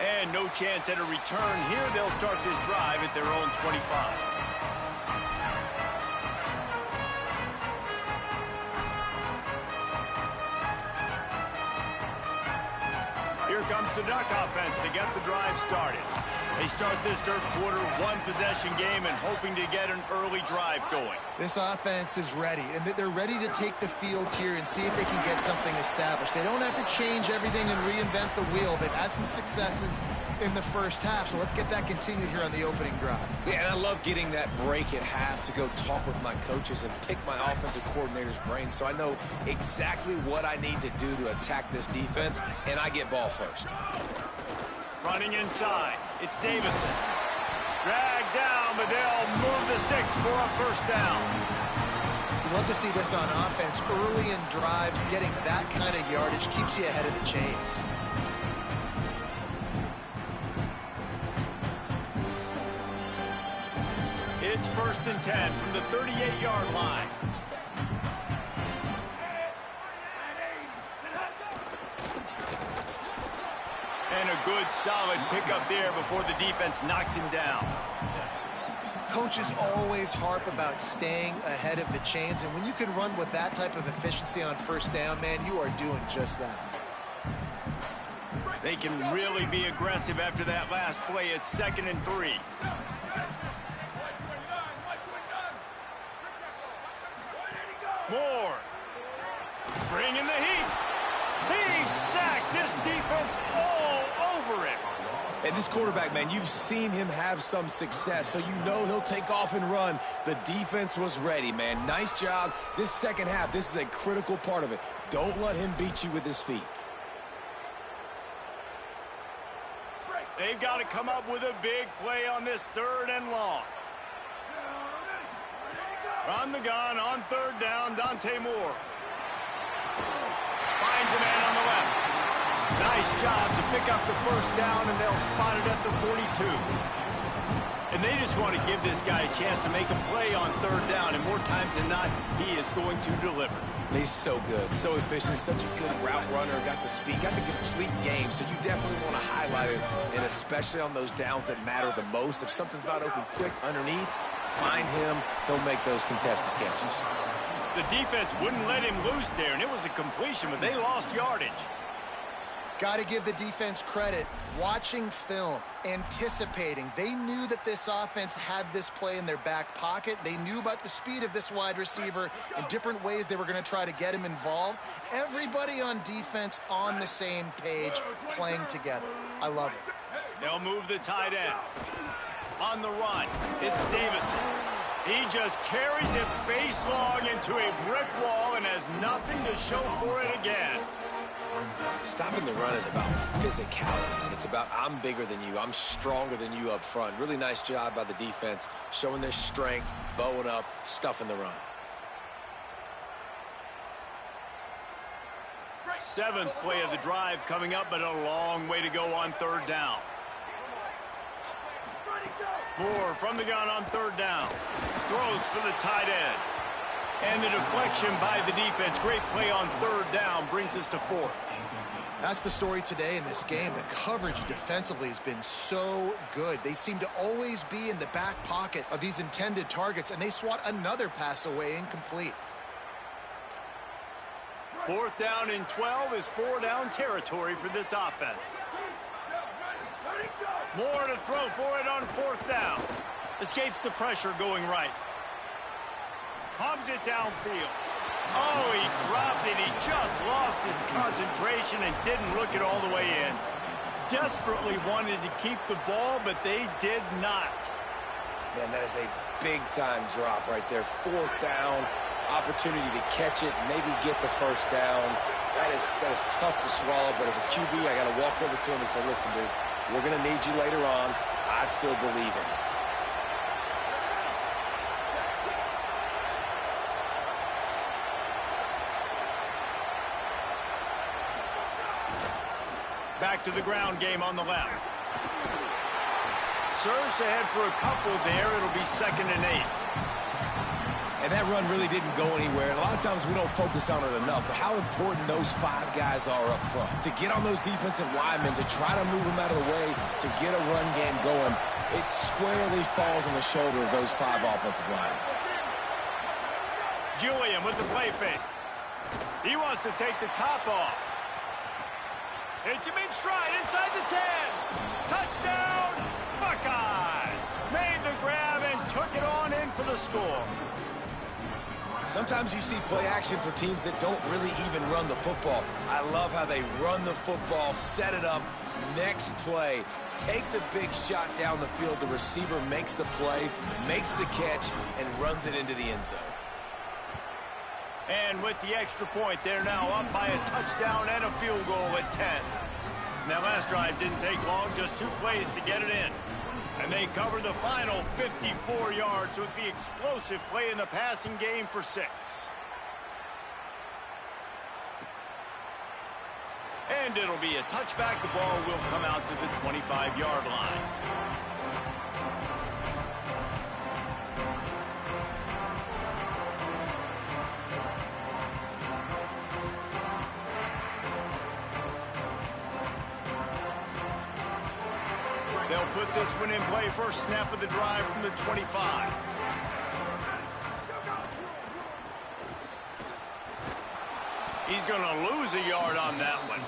And no chance at a return here. They'll start this drive at their own 25. Here comes the Duck offense to get the drive started. They start this 3rd quarter, 1-possession game, and hoping to get an early drive going. This offense is ready, and they're ready to take the field here and see if they can get something established. They don't have to change everything and reinvent the wheel. They've had some successes in the first half, so let's get that continued here on the opening drive. Yeah, and I love getting that break at half to go talk with my coaches and pick my offensive coordinator's brain so I know exactly what I need to do to attack this defense, and I get ball first. Running inside, it's Davison. Dragged down, but they'll move the sticks for a first down. You love to see this on offense. Early in drives, getting that kind of yardage keeps you ahead of the chains. It's 1st and 10 from the 38-yard line. And a good, solid pickup there before the defense knocks him down. Coaches always harp about staying ahead of the chains, and when you can run with that type of efficiency on 1st down, man, you are doing just that. They can really be aggressive after that last play. It's 2nd and 3. Moore. Bringing the heat. He sacked this defense all over it. And this quarterback, man, you've seen him have some success, so you know he'll take off and run. The defense was ready, man. Nice job. This second half, this is a critical part of it. Don't let him beat you with his feet. They've got to come up with a big play on this 3rd and long. From the gun on 3rd down, Dante Moore. Finds a man on the left. Nice job to pick up the 1st down, and they'll spot it at the 42. And they just want to give this guy a chance to make a play on 3rd down, and more times than not, he is going to deliver. He's so good, so efficient, such a good route runner, got the speed, got the complete game, so you definitely want to highlight it, and especially on those downs that matter the most. If something's not open quick underneath, find him, he'll make those contested catches. The defense wouldn't let him loose there, and it was a completion, but they lost yardage. Got to give the defense credit. Watching film, anticipating. They knew that this offense had this play in their back pocket. They knew about the speed of this wide receiver and different ways they were going to try to get him involved. Everybody on defense on the same page, playing together. I love it. They'll move the tight end. On the run, it's Davison. He just carries it face long into a brick wall and has nothing to show for it again. Stopping the run is about physicality. It's about I'm bigger than you, I'm stronger than you up front. Really nice job by the defense, showing their strength, bowing up, stuffing the run. 7th play of the drive coming up, but a long way to go on 3rd down. Moore from the gun on 3rd down. Throws for the tight end. And the deflection by the defense. Great play on 3rd down brings us to 4th. That's the story today in this game. The coverage defensively has been so good. They seem to always be in the back pocket of these intended targets, and they swat another pass away incomplete. 4th down and 12 is 4-down territory for this offense. Moore to throw for it on 4th down. Escapes the pressure going right. Pumps it downfield. Oh, he dropped it. He just lost his concentration and didn't look it all the way in. Desperately wanted to keep the ball, but they did not. Man, that is a big-time drop right there. 4th down, opportunity to catch it, maybe get the 1st down. That is tough to swallow, but as a QB, I got to walk over to him and say, listen, dude, we're going to need you later on. I still believe in you. Back to the ground game on the left. Surged ahead for a couple there. It'll be 2nd and 8. And that run really didn't go anywhere. And a lot of times we don't focus on it enough, but how important those 5 guys are up front. To get on those defensive linemen, to try to move them out of the way, to get a run game going, it squarely falls on the shoulder of those 5 offensive linemen. Julian with the play fake. He wants to take the top off. Hits him in stride inside the 10. Touchdown, Buckeye. Made the grab and took it on in for the score. Sometimes you see play action for teams that don't really even run the football. I love how they run the football, set it up, next play, take the big shot down the field. The receiver makes the play, makes the catch, and runs it into the end zone. And with the extra point, they're now up by a touchdown and a field goal at 10. That last drive didn't take long, just 2 plays to get it in. And they cover the final 54 yards with the explosive play in the passing game for 6. And it'll be a touchback. The ball will come out to the 25-yard line. put this one in play. First snap of the drive from the 25. He's going to lose a yard on that one.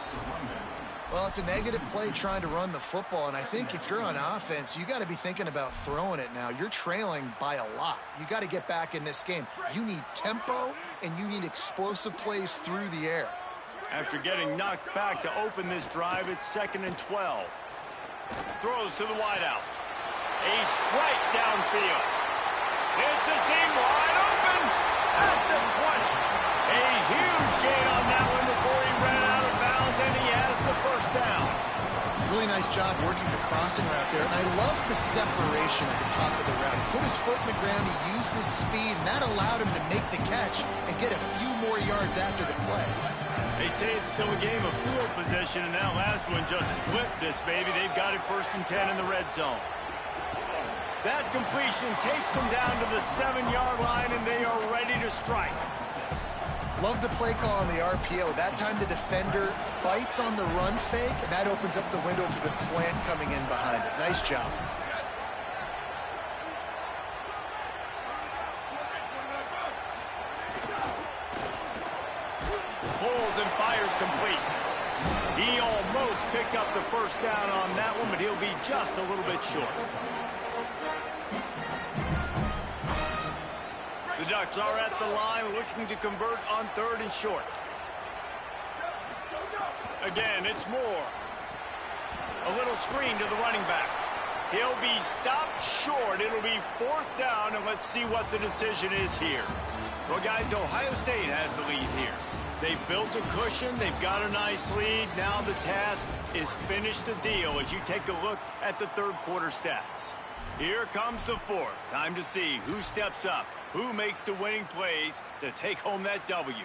Well, it's a negative play trying to run the football, and I think if you're on offense, you got to be thinking about throwing it now. You're trailing by a lot. You got to get back in this game. You need tempo, and you need explosive plays through the air. After getting knocked back to open this drive, it's 2nd and 12. Throws to the wideout. A strike downfield. It's a seam wide open at the 20. A huge gain on that one before he ran out of bounds, and he has the first down. Really nice job working the crossing route there, and I love the separation at the top of the route. He put his foot in the ground, he used his speed, and that allowed him to make the catch and get a few more yards after the play. They say it's still a game of field position, and that last one just flipped this baby. They've got it 1st and 10 in the red zone. That completion takes them down to the 7-yard line, and they are ready to strike. Love the play call on the RPO. That time the defender bites on the run fake, and that opens up the window for the slant coming in behind it. Nice job. Pulls and fires complete. He almost picked up the first down on that one, but he'll be just a little bit short. The Ducks are at the line looking to convert on 3rd and short. Again, it's Moore. A little screen to the running back. He'll be stopped short. It'll be 4th down, and let's see what the decision is here. Well, guys, Ohio State has the lead here. They've built a cushion. They've got a nice lead. Now the task is finish the deal as you take a look at the 3rd quarter stats. Here comes the 4th. Time to see who steps up, who makes the winning plays to take home that W.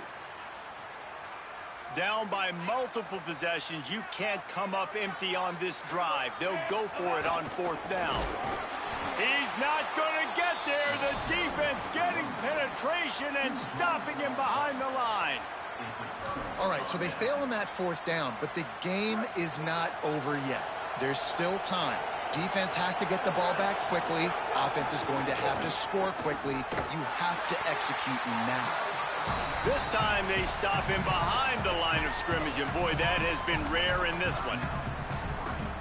Down by multiple possessions, you can't come up empty on this drive. They'll go for it on 4th down. He's not going to get there. The defense getting penetration and stopping him behind the line. All right, so they fail on that 4th down, but the game is not over yet. There's still time. Defense has to get the ball back quickly. Offense is going to have to score quickly. You have to execute now. This time they stop him behind the line of scrimmage, and boy, that has been rare in this one.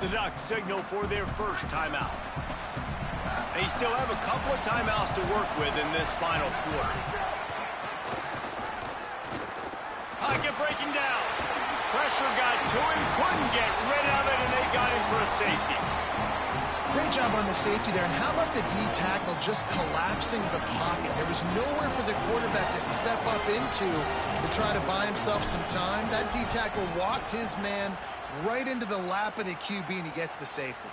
The Ducks signal for their first timeout. They still have a couple of timeouts to work with in this final quarter. Pocket breaking down. Pressure got to him, couldn't get rid of it, and they got him for a safety. Great job on the safety there. And how about the D tackle just collapsing the pocket? There was nowhere for the quarterback to step up into to try to buy himself some time. That D tackle walked his man right into the lap of the QB, and he gets the safety.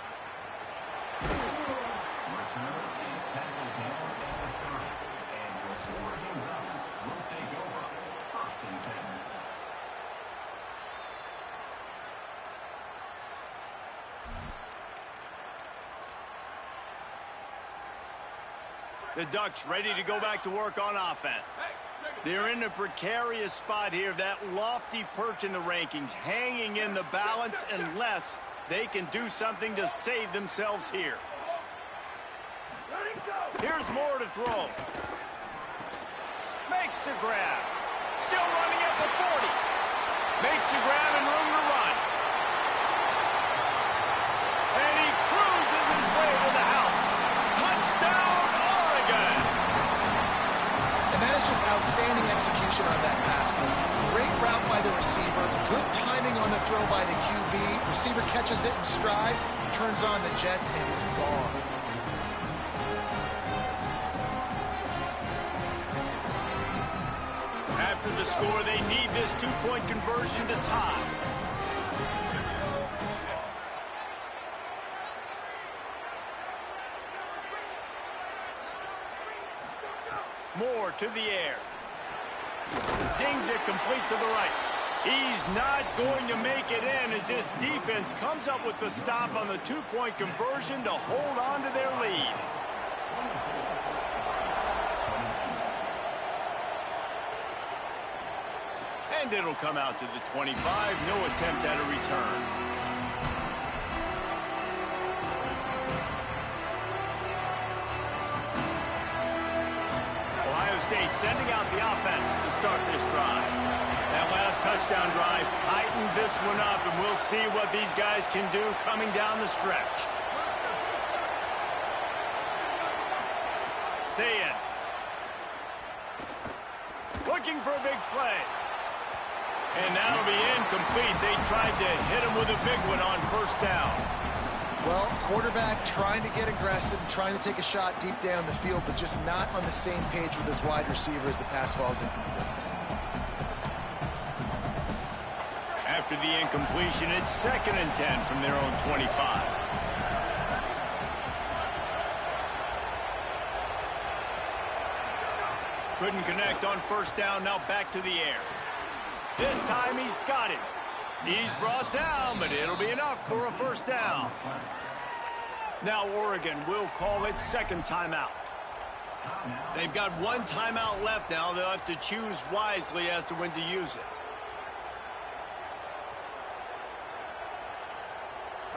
The Ducks ready to go back to work on offense. They're in a precarious spot here. That lofty perch in the rankings, hanging in the balance unless they can do something to save themselves here. Here's Moore to throw. Makes the grab. Still running at the 40. Makes the grab and room to run. And he cruises his way to the house. Touchdown, Oregon! And that is just outstanding execution on that pass play. Great route by the receiver. Good timing on the throw by the QB. Receiver catches it in stride, turns on the jets, and is gone. After the score, they need this two-point conversion to tie. Moore to the air. Zings it complete to the right. He's not going to make it in as this defense comes up with the stop on the two-point conversion to hold on to their lead. And it'll come out to the 25. No attempt at a return. sending out the offense to start this drive. That last touchdown drive tightened this one up, and we'll see what these guys can do coming down the stretch. Say it. Looking for a big play. And that'll be incomplete. They tried to hit him with a big one on first down. Well, quarterback trying to get aggressive, trying to take a shot deep down the field, but just not on the same page with his wide receiver as the pass falls incomplete. After the incompletion, it's 2nd and 10 from their own 25. Couldn't connect on first down, now back to the air. This time he's got it. He's brought down, but it'll be enough for a first down. Now Oregon will call its 2nd timeout. They've got 1 timeout left now. They'll have to choose wisely as to when to use it.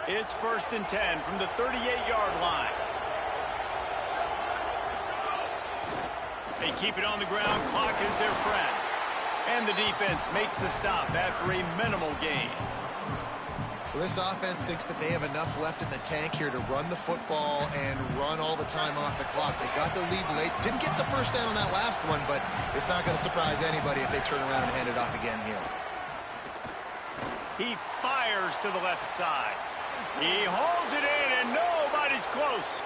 It's 1st and 10 from the 38-yard line. They keep it on the ground. Clock is their friend. And the defense makes the stop after a minimal gain. Well, this offense thinks that they have enough left in the tank here to run the football and run all the time off the clock. They got the lead late. Didn't get the first down on that last one, but it's not going to surprise anybody if they turn around and hand it off again here. He fires to the left side. He holds it in, and nobody's close.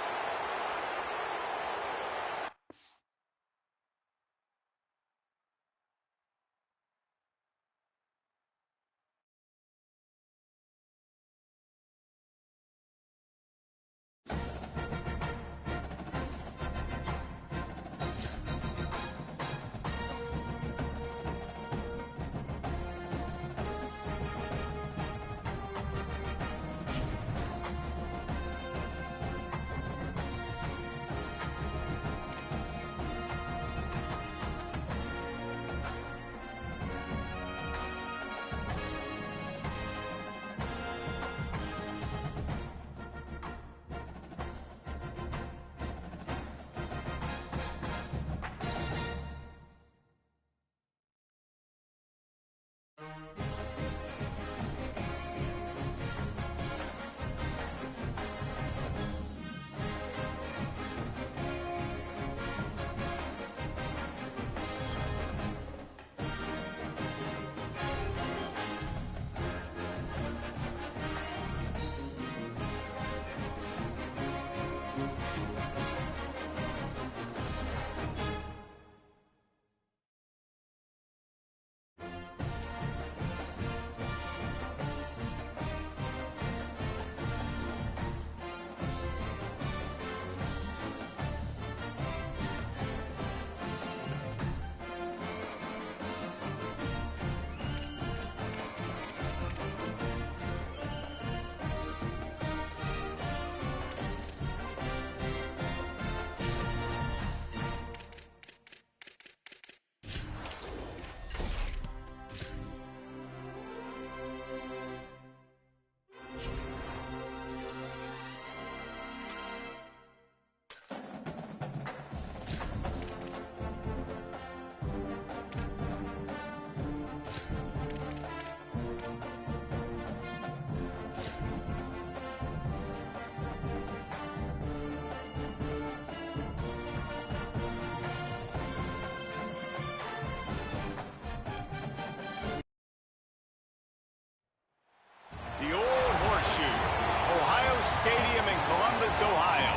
Ohio.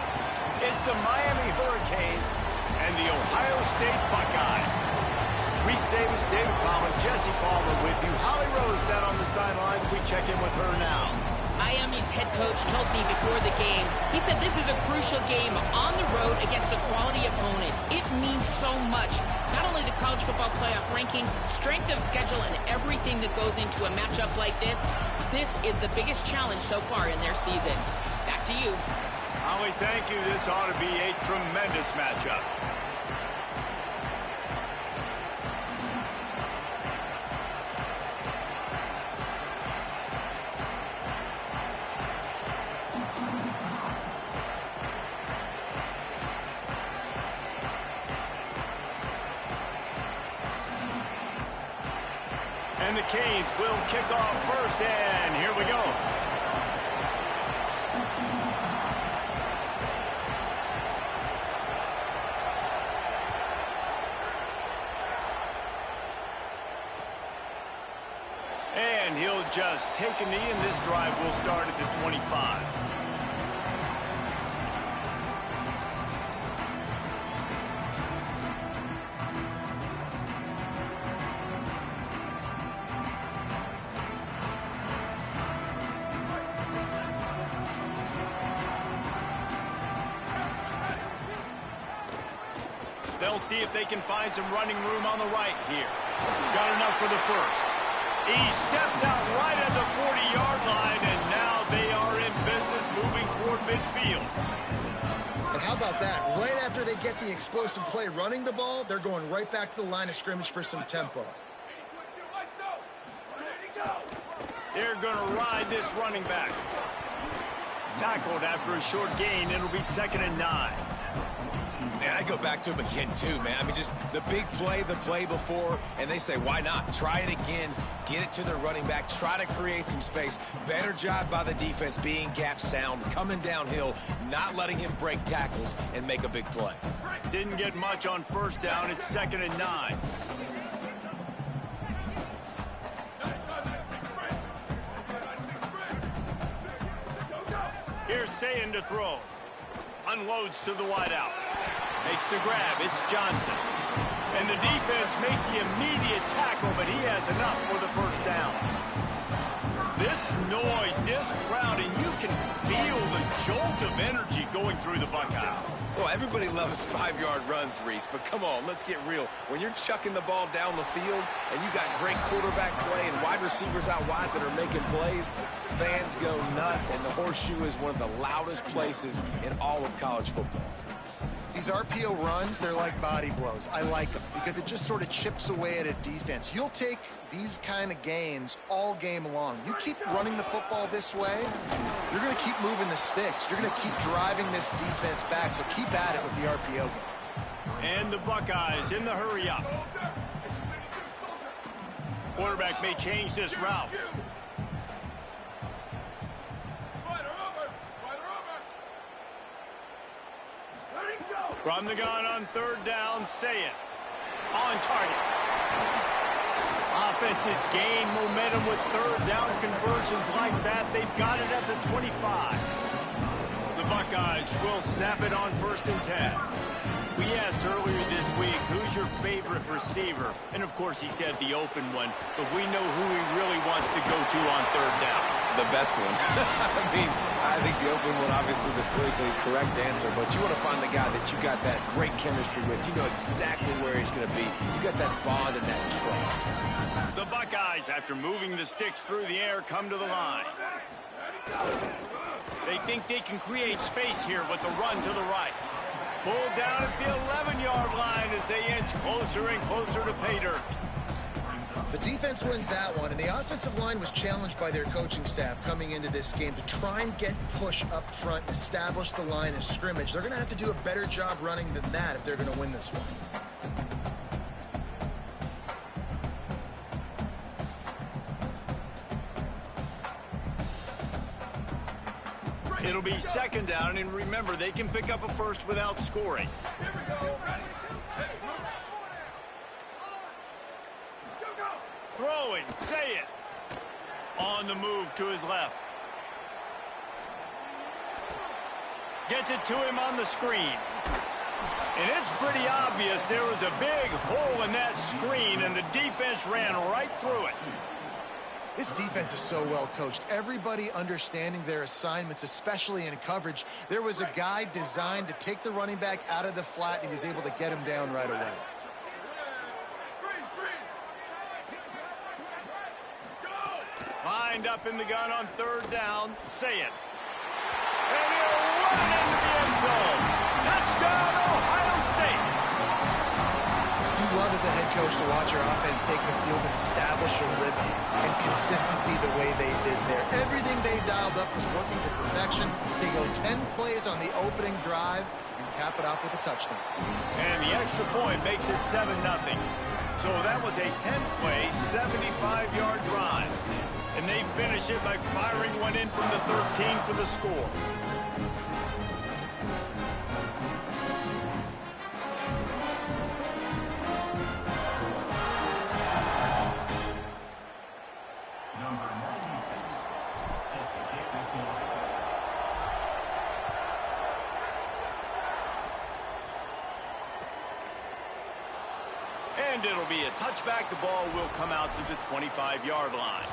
It's the Miami Hurricanes and the Ohio State Buckeyes. Reese Davis, David Palmer, Jesse Palmer with you. Holly Rose down on the sidelines. We check in with her now. Miami's head coach told me before the game, he said this is a crucial game on the road against a quality opponent. It means so much. Not only the college football playoff rankings, strength of schedule, and everything that goes into a matchup like this, this is the biggest challenge so far in their season. Back to you. Holly, thank you. This ought to be a tremendous matchup. And the Canes will kick off first, and here we go. And he'll just take a knee, and this drive will start at the 25. They'll see if they can find some running room on the right here. Got enough for the first. He steps out right at the 40-yard line, and now they are in business moving toward midfield. And how about that? Right after they get the explosive play running the ball, they're going right back to the line of scrimmage for some tempo. They're going to ride this running back. Tackled after a short gain. It'll be 2nd and 9. Man, I go back to him again, too, man. I mean, just the big play, the play before, and they say, why not? Try it again, get it to their running back, try to create some space. Better job by the defense being gap sound, coming downhill, not letting him break tackles and make a big play. Didn't get much on first down. It's 2nd and 9. Here's Sayin to throw. Unloads to the wideout. Makes the grab. It's Johnson. And the defense makes the immediate tackle, but he has enough for the first down. This noise, this crowd, and you can feel the jolt of energy going through the Buckeyes. Well, everybody loves 5-yard runs, Reese, but come on, let's get real. When you're chucking the ball down the field and you got great quarterback play and wide receivers out wide that are making plays, fans go nuts, and the horseshoe is one of the loudest places in all of college football. These RPO runs, they're like body blows. I like them because it just sort of chips away at a defense. You'll take these kind of gains all game long. You keep running the football this way, you're going to keep moving the sticks. You're going to keep driving this defense back, so keep at it with the RPO game. And the Buckeyes in the hurry up. Quarterback may change this route. From the gun on 3rd down, Sayin. On target. Offenses gain momentum with 3rd down conversions like that. They've got it at the 25. The Buckeyes will snap it on 1st and 10. We asked earlier this week, who's your favorite receiver? And, of course, he said the open one, but we know who he really wants to go to on 3rd down. The best one. I mean, I think the open one, obviously the politically correct answer, but you want to find the guy that you got that great chemistry with. You know exactly where he's going to be. You got that bond and that trust. The Buckeyes, after moving the sticks through the air, come to the line. They think they can create space here with the run to the right. Pulled down at the 11-yard line as they inch closer and closer to pay dirt. The defense wins that one, and the offensive line was challenged by their coaching staff coming into this game to try and get push up front, establish the line of scrimmage. They're going to have to do a better job running than that if they're going to win this one. It'll be 2nd down, and remember, they can pick up a first without scoring. Throwing, Sayin. On the move to his left. Gets it to him on the screen. And it's pretty obvious there was a big hole in that screen, and the defense ran right through it. This defense is so well coached. Everybody understanding their assignments, especially in coverage. There was a guy designed to take the running back out of the flat, and he was able to get him down right away. Lined up in the gun on 3rd down, Sayin. And he'll run it into the end zone. Touchdown, Ohio State. You love as a head coach to watch your offense take the field and establish a rhythm and consistency the way they did there. Everything they dialed up was working to perfection. They go 10 plays on the opening drive and cap it off with a touchdown. And the extra point makes it 7-0. So that was a 10-play, 75-yard drive. And they finish it by firing one in from the 13 for the score. Number 96, set to kick this one. And it'll be a touchback. The ball will come out to the 25-yard line.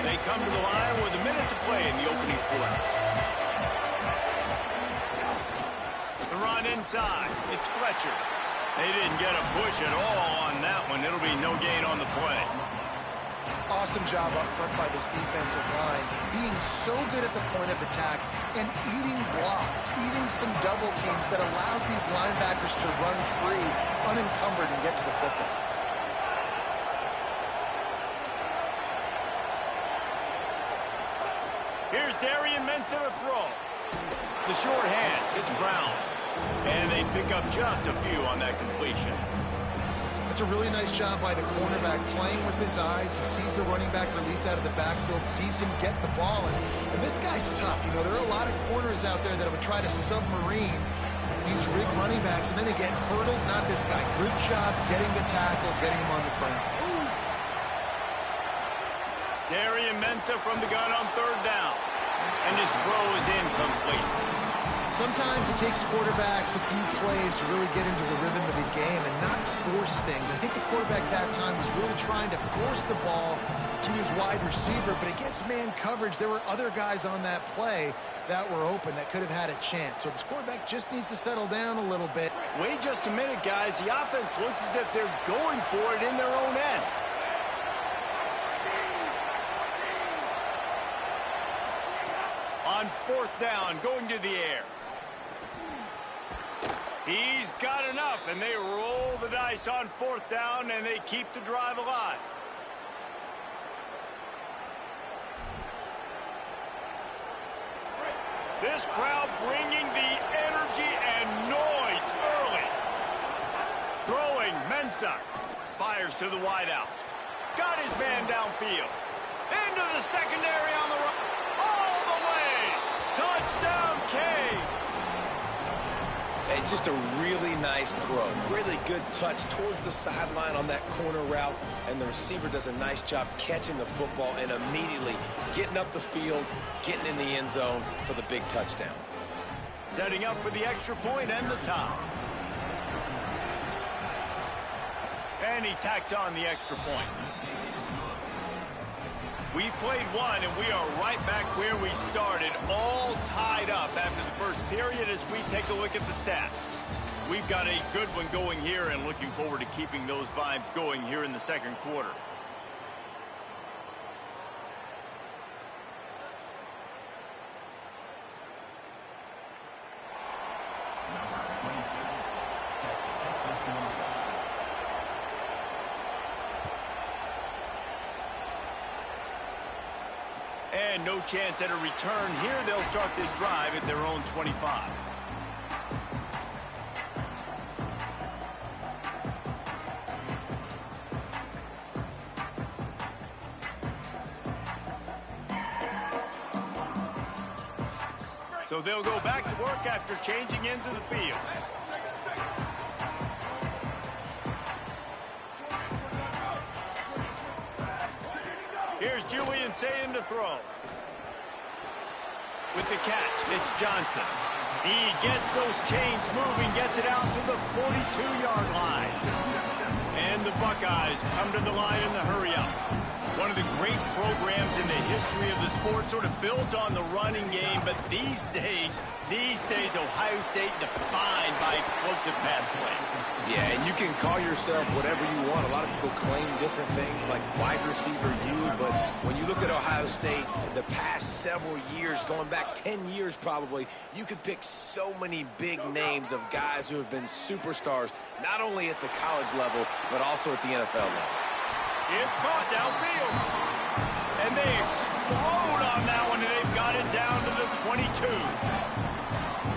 They come to the line with a minute to play in the opening quarter. The run inside. It's Fletcher. They didn't get a push at all on that one. It'll be no gain on the play. Awesome job up front by this defensive line, being so good at the point of attack and eating blocks, eating some double teams that allows these linebackers to run free, unencumbered, and get to the football. Here's Darian Mensah to throw. The short hands. It's Brown. And they pick up just a few on that completion. It's a really nice job by the cornerback playing with his eyes. He sees the running back release out of the backfield, sees him get the ball. And this guy's tough. You know, there are a lot of corners out there that would try to submarine these rig running backs, and then they get hurdled. Not this guy. Good job getting the tackle, getting him on the ground. Darian Mensah from the gun on third down. And his throw is incomplete. Sometimes it takes quarterbacks a few plays to really get into the rhythm of the game and not force things. I think the quarterback that time was really trying to force the ball to his wide receiver, but against man coverage, there were other guys on that play that were open that could have had a chance. So this quarterback just needs to settle down a little bit. Wait just a minute, guys. The offense looks as if they're going for it in their own end. On fourth down, going to the air. He's got enough, and they roll the dice on fourth down, and they keep the drive alive. This crowd bringing the energy and noise early. Throwing, Mensah fires to the wideout. Got his man downfield. Into the secondary on the right. All the way. Touchdown, Canes. And just a really nice throw. Really good touch towards the sideline on that corner route. And the receiver does a nice job catching the football and immediately getting up the field, getting in the end zone for the big touchdown. Setting up for the extra point and the tie. And he tacks on the extra point. We've played one, and we are right back where we started, all tied up after the first period as we take a look at the stats. We've got a good one going here and looking forward to keeping those vibes going here in the second quarter. And no chance at a return here. They'll start this drive at their own 25. So they'll go back to work after changing into the field. Here's Julian Sayin to throw. With the catch, it's Johnson. He gets those chains moving, gets it out to the 42-yard line. And the Buckeyes come to the line in the hurry up. One of the great programs in the history of the sport, sort of built on the running game, but these days, Ohio State defined by explosive pass play. Yeah, and you can call yourself whatever you want. A lot of people claim different things like wide receiver U, but when you look at Ohio State, the past several years, going back 10 years probably, you could pick so many big names of guys who have been superstars, not only at the college level, but also at the NFL level. It's caught downfield. And they explode on that one, and they've got it down to the 22.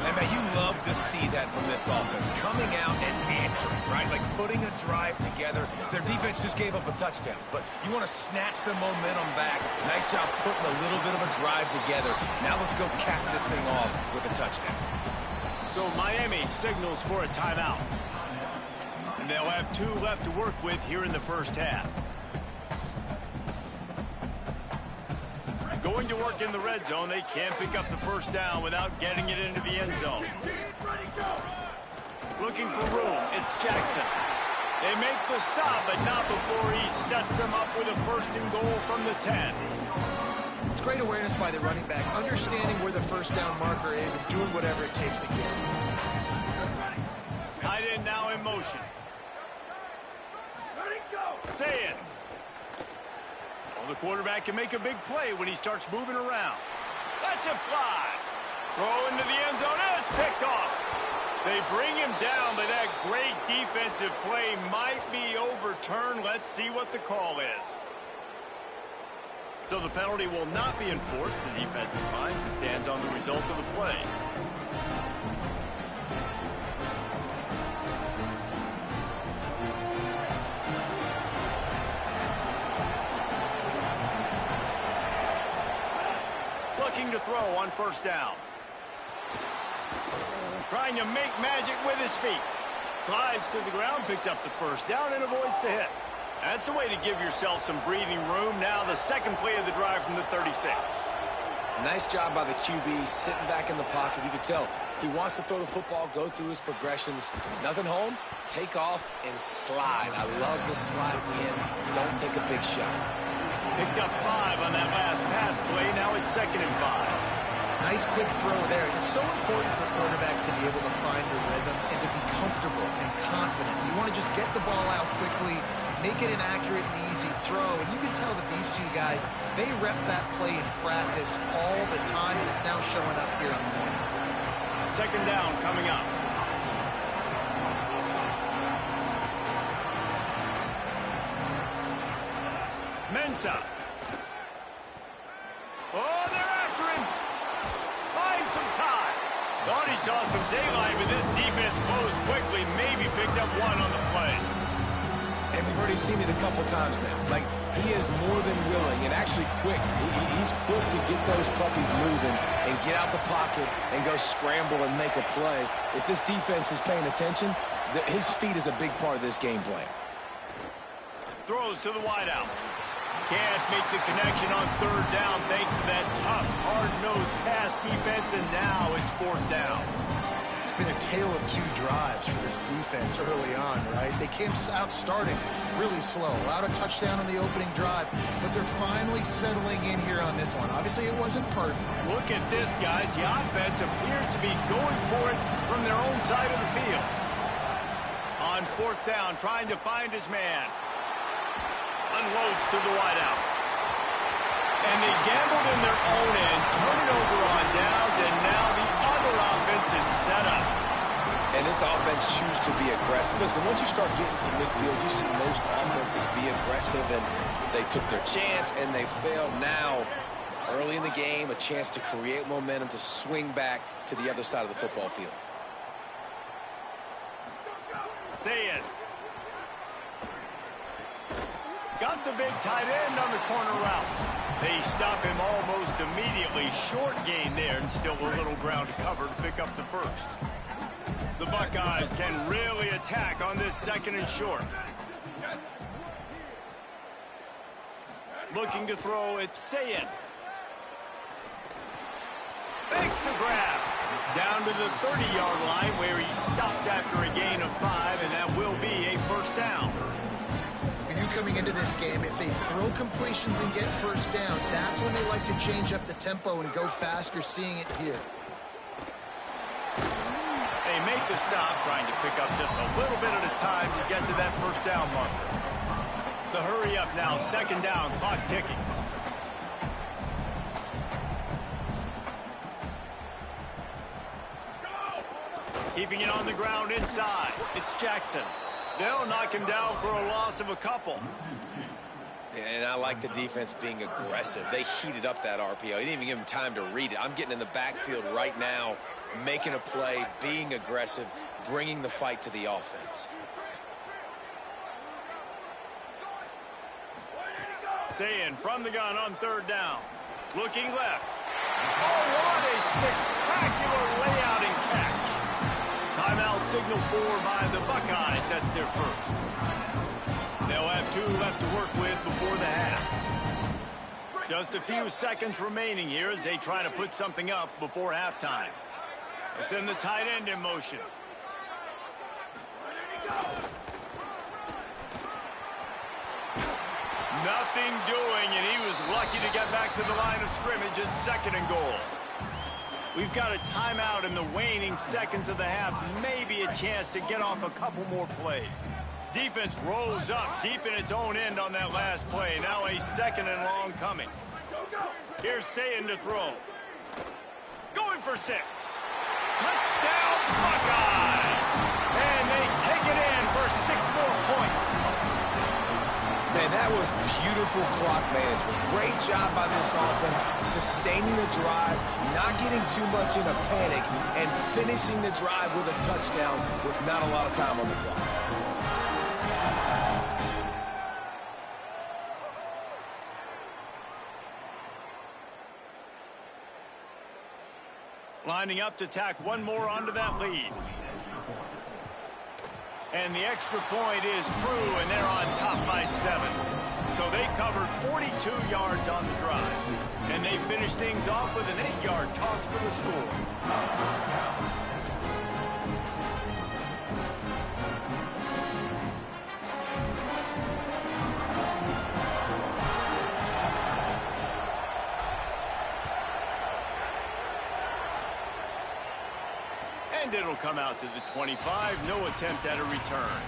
And, man, you love to see that from this offense, coming out and answering, right? Like putting a drive together. Their defense just gave up a touchdown, but you want to snatch the momentum back. Nice job putting a little bit of a drive together. Now let's go cap this thing off with a touchdown. So Miami signals for a timeout. And they'll have 2 left to work with here in the first half. Going to work in the red zone. They can't pick up the first down without getting it into the end zone. Looking for room. It's Jackson. They make the stop, but not before he sets them up with a first and goal from the 10. It's great awareness by the running back, understanding where the first down marker is and doing whatever it takes to get it. Tight end now in motion. Say it. The quarterback can make a big play when he starts moving around. Let's it fly. Throw into the end zone. It's picked off. They bring him down, but that great defensive play might be overturned. Let's see what the call is. So the penalty will not be enforced. The defense declines and stands on the result of the play. To throw on first down. Trying to make magic with his feet. Slides to the ground, picks up the first down, and avoids the hit. That's the way to give yourself some breathing room. Now the second play of the drive from the 36. Nice job by the QB, sitting back in the pocket. You can tell he wants to throw the football, go through his progressions. Nothing home, take off, and slide. I love the slide at the end. Don't take a big shot. Picked up 5 on that last pass play. Now it's 2nd and 5. Nice quick throw there. And it's so important for quarterbacks to be able to find the rhythm and to be comfortable and confident. You want to just get the ball out quickly, make it an accurate and easy throw. And you can tell that these 2 guys, they rep that play in practice all the time, and it's now showing up here on the morning. 2nd down coming up. Ncaa. Oh, they're after him. Finds some time. Thought he saw some daylight, but this defense closed quickly. Maybe picked up 1 on the play. And we've already seen it a couple times now. Like, he is more than willing and actually quick. He's quick to get those puppies moving and get out the pocket and go scramble and make a play. If this defense is paying attention, his feet is a big part of this game plan. Throws to the wideout. Can't make the connection on 3rd down thanks to that tough, hard-nosed pass defense, and now it's 4th down. It's been a tale of 2 drives for this defense early on, right? They came out starting really slow, allowed a touchdown on the opening drive, but they're finally settling in here on this one. Obviously, it wasn't perfect. Look at this, guys. The offense appears to be going for it from their own side of the field. On 4th down, trying to find his man. Unloads to the wideout. And they gambled in their own end, turn it over on downs, and now the other offense is set up. And this offense chooses to be aggressive. Listen, once you start getting to midfield, you see most offenses be aggressive, and they took their chance, and they failed. Now, early in the game, a chance to create momentum, to swing back to the other side of the football field. Say it. Got the big tight end on the corner route. They stop him almost immediately. Short gain there, and still a little ground to cover to pick up the first. The Buckeyes can really attack on this 2nd and short. Looking to throw, it's Sayed. Fakes to grab. Down to the 30-yard line where he stopped after a gain of 5, and that will be a first down. knew coming into this game, if they throw completions and get first downs, that's when they like to change up the tempo and go faster, seeing it here. They make the stop, trying to pick up just a little bit at a time to get to that first down marker. The hurry up now, second down, clock ticking. Keeping it on the ground inside. It's Jackson. They'll knock him down for a loss of a couple. And I like the defense being aggressive. They heated up that RPO. He didn't even give him time to read it. I'm getting in the backfield right now, making a play, being aggressive, bringing the fight to the offense. Saying from the gun on third down. Looking left. Oh, what a spectacular layout and catch. Timeout signal for by the Buckeyes. That's their first. They'll have 2 left to work with before the half. Just a few seconds remaining here as they try to put something up before halftime. They send the tight end in motion. Nothing doing, and he was lucky to get back to the line of scrimmage at 2nd and goal. We've got a timeout in the waning seconds of the half. Maybe a chance to get off a couple more plays. Defense rolls up deep in its own end on that last play. Now a 2nd and long coming. Here's Sayin to throw. Going for 6. Touchdown Buckeyes! And they take it in for 6 more points. Man, that was beautiful clock management. Great job by this offense, sustaining the drive, not getting too much in a panic, and finishing the drive with a touchdown with not a lot of time on the clock. Lining up to tack one more onto that lead. And the extra point is true, and they're on top by 7. So they covered 42 yards on the drive. And they finish things off with an 8-yard toss for the score. And it'll come out to the 25. No attempt at a return.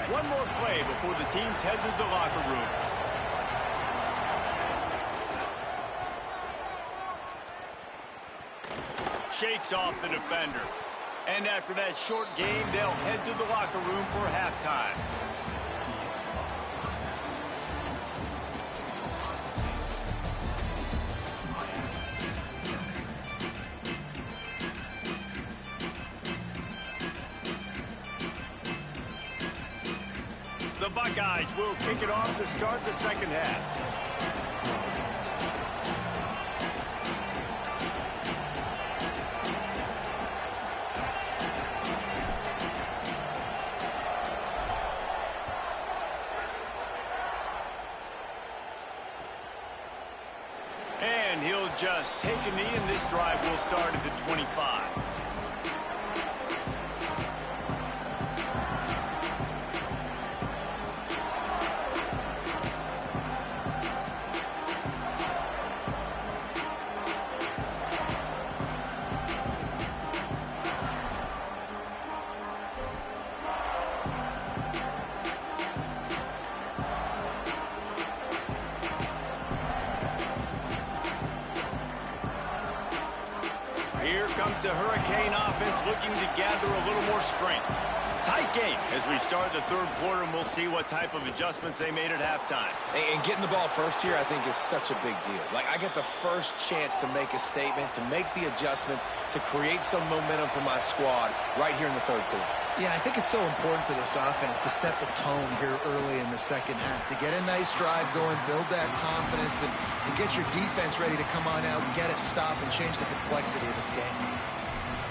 One more play before the teams head to the locker rooms. Shakes off the defender. And after that short game, they'll head to the locker room for halftime. The Buckeyes will kick it off to start the second half. And he'll just take a knee, and this drive will start at the 25. Here comes the Hurricane offense looking to gather a little more strength. Tight game as we start the third quarter, and we'll see what type of adjustments they made at halftime. And getting the ball first here, I think, is such a big deal. Like, I get the first chance to make a statement, to make the adjustments, to create some momentum for my squad right here in the third quarter. Yeah, I think it's so important for this offense to set the tone here early in the second half, to get a nice drive going, build that confidence, and get your defense ready to come on out and get a stop and change the complexity of this game.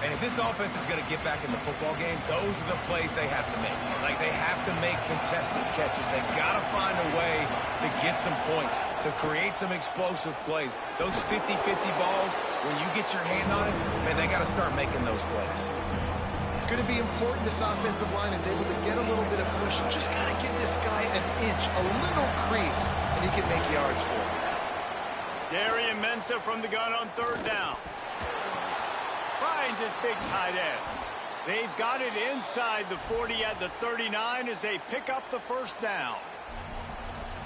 And if this offense is going to get back in the football game, those are the plays they have to make. Like, they have to make contested catches. They've got to find a way to get some points, to create some explosive plays. Those 50-50 balls, when you get your hand on it, man, they got to start making those plays. It's going to be important this offensive line is able to get a little bit of push. Just got to give this guy an inch, a little crease, and he can make yards for him. Ncaa from the gun on third down. Finds his big tight end. They've got it inside the 40 at the 39 as they pick up the first down.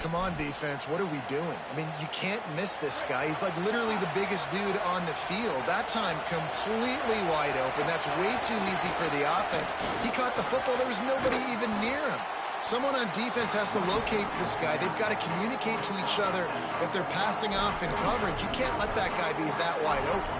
Come on, defense. What are we doing? I mean, you can't miss this guy. He's like literally the biggest dude on the field. That time, completely wide open. That's way too easy for the offense. He caught the football. There was nobody even near him. Someone on defense has to locate this guy. They've got to communicate to each other if they're passing off in coverage. You can't let that guy be that wide open.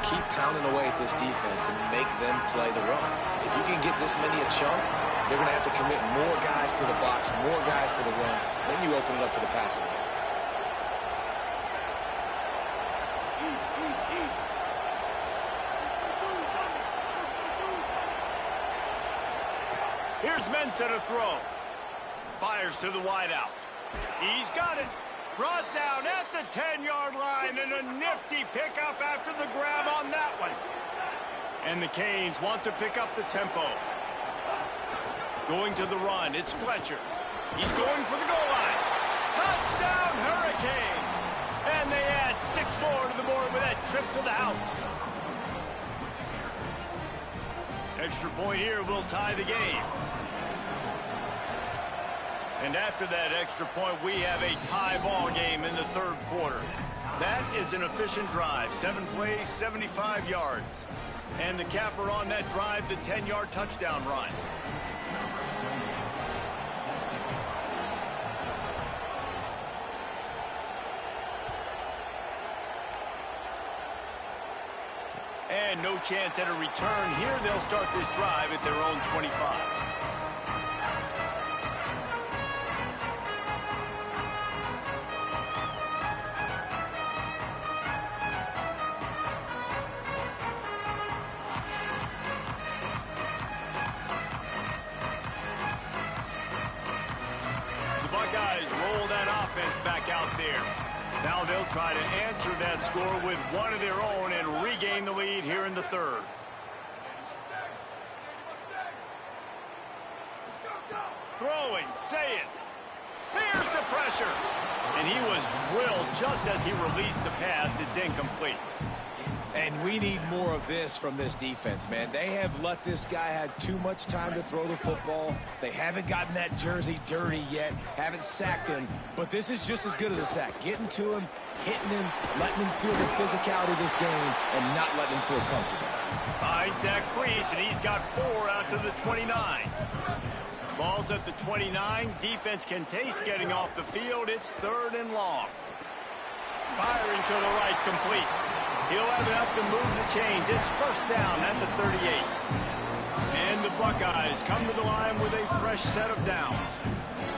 Keep pounding away at this defense and make them play the run. If you can get this many a chunk, they're going to have to commit more guys to the box, more guys to the run. Then you open it up for the passing game. Here's Ncaa to throw. Fires to the wideout. He's got it. Brought down at the 10-yard line, and a nifty pickup after the grab on that one. And the Canes want to pick up the tempo. Going to the run, it's Fletcher. He's going for the goal line. Touchdown, Hurricane! And they add 6 more to the board with that trip to the house. Extra point here will tie the game. And after that extra point, we have a tie ball game in the third quarter. That is an efficient drive. 7 plays, 75 yards. And the capper on that drive, the 10-yard touchdown run. And no chance at a return here. They'll start this drive at their own 25. Back out there. Now they'll try to answer that score with one of their own and regain the lead here in the third. Throwing, say it. There's the pressure. And he was drilled just as he released the pass. It's incomplete. And we need more of this from this defense, man. They have let this guy have too much time to throw the football. They haven't gotten that jersey dirty yet, haven't sacked him. But this is just as good as a sack. Getting to him, hitting him, letting him feel the physicality of this game, and not letting him feel comfortable. Finds that crease, and he's got 4 out to the 29. Ball's at the 29. Defense can taste getting off the field. It's 3rd and long. Firing to the right, complete. He'll have enough to move the chains. It's first down at the 38. And the Buckeyes come to the line with a fresh set of downs.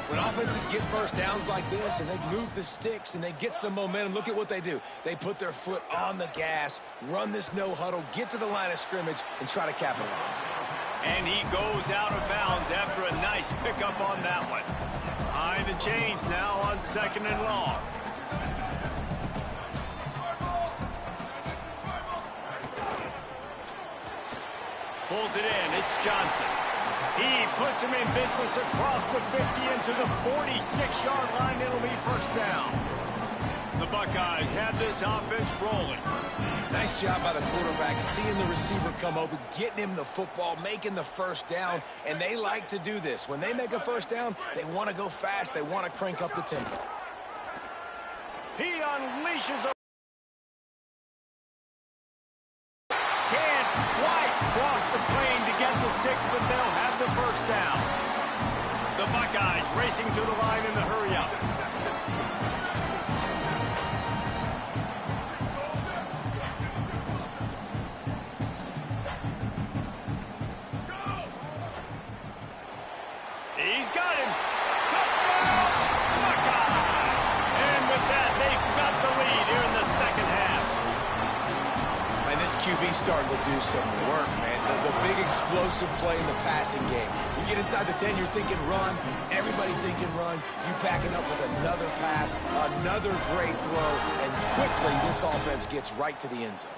When offenses get first downs like this and they move the sticks and they get some momentum, look at what they do. They put their foot on the gas, run this no huddle, get to the line of scrimmage, and try to capitalize. And he goes out of bounds after a nice pickup on that one. Behind the chains now on 2nd and long. Pulls it in. It's Johnson. He puts him in business across the 50 into the 46-yard line. It'll be first down. The Buckeyes have this offense rolling. Nice job by the quarterback, seeing the receiver come open, getting him the football, making the first down, and they like to do this. When they make a first down, they want to go fast. They want to crank up the tempo. He unleashes a cross the plane to get the 6, but they'll have the first down. The Buckeyes racing to the line in the hurry-up. He's got him. Touchdown, Buckeye! And with that, they've got the lead here in the second half. And this QB QB starting to do some work, man. The big explosive play in the passing game. You get inside the 10, you're thinking run. Everybody thinking run. You back it up with another pass, another great throw, and quickly this offense gets right to the end zone.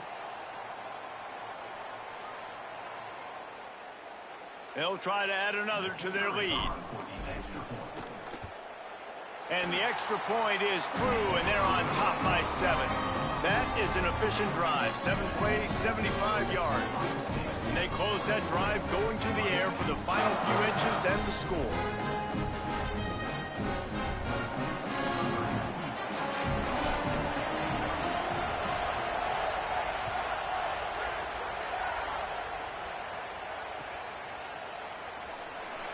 They'll try to add another to their lead. And the extra point is true, and they're on top by 7. That is an efficient drive. 7 plays, 75 yards. And they close that drive going to the air for the final few inches and the score.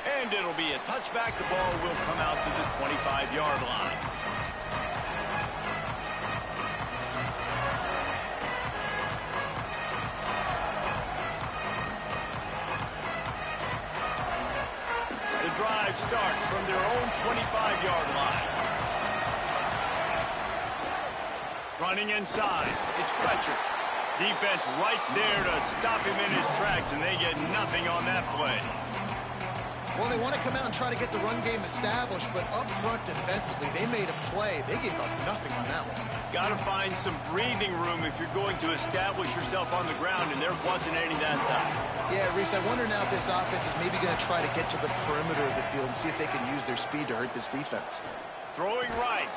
And it'll be a touchback. The ball will come out to the 25-yard line. The drive starts from their own 25-yard line. Running inside. It's Fletcher. Defense right there to stop him in his tracks, and they get nothing on that play. Well, they want to come out and try to get the run game established, but up front defensively, they made a play. They gave up nothing on that one. Got to find some breathing room if you're going to establish yourself on the ground, and there wasn't any that time. Yeah, Reese, I wonder now if this offense is maybe going to try to get to the perimeter of the field and see if they can use their speed to hurt this defense. Throwing right.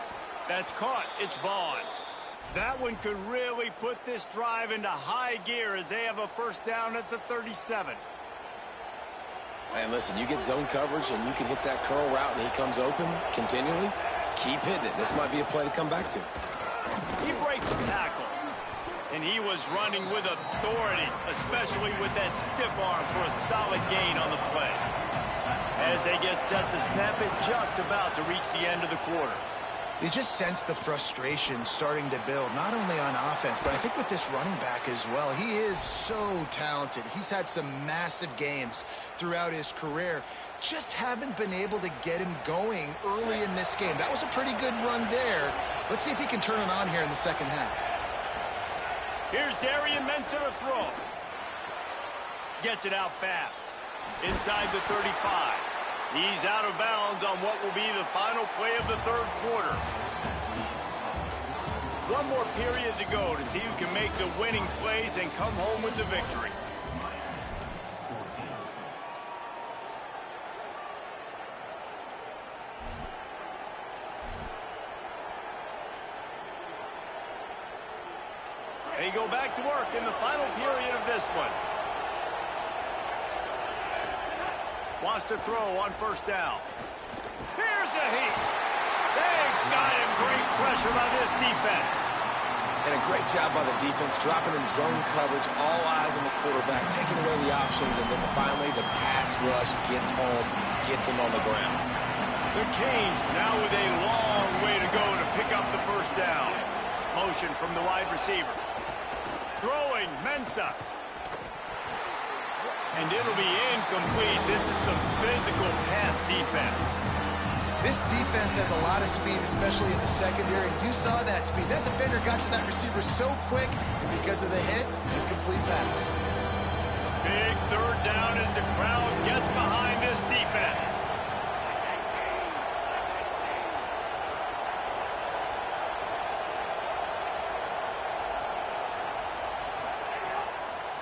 That's caught. It's Vaughn. That one could really put this drive into high gear as they have a first down at the 37. Man, listen, you get zone coverage and you can hit that curl route and he comes open continually. Keep hitting it. This might be a play to come back to. He breaks a tackle. And he was running with authority, especially with that stiff arm for a solid gain on the play. As they get set to snap it, just about to reach the end of the quarter. You just sense the frustration starting to build, not only on offense, but I think with this running back as well. He is so talented. He's had some massive games throughout his career. Just haven't been able to get him going early in this game. That was a pretty good run there. Let's see if he can turn it on here in the second half. Here's Darian Mensah to throw. Gets it out fast. Inside the 35. He's out of bounds on what will be the final play of the third quarter. One more period to go to see who can make the winning plays and come home with the victory. They go back to work in the final period of this one. Wants to throw on first down. Here's a heat. They got him. Great pressure by this defense. And a great job by the defense, dropping in zone coverage, all eyes on the quarterback, taking away the options, and then finally the pass rush gets home, gets him on the ground. The Canes now with a long way to go to pick up the first down. Motion from the wide receiver. Throwing, Mensah. And it'll be incomplete. This is some physical pass defense. This defense has a lot of speed, especially in the secondary. You saw that speed. That defender got to that receiver so quick, and because of the hit, incomplete pass. Big third down as the crowd gets behind this defense.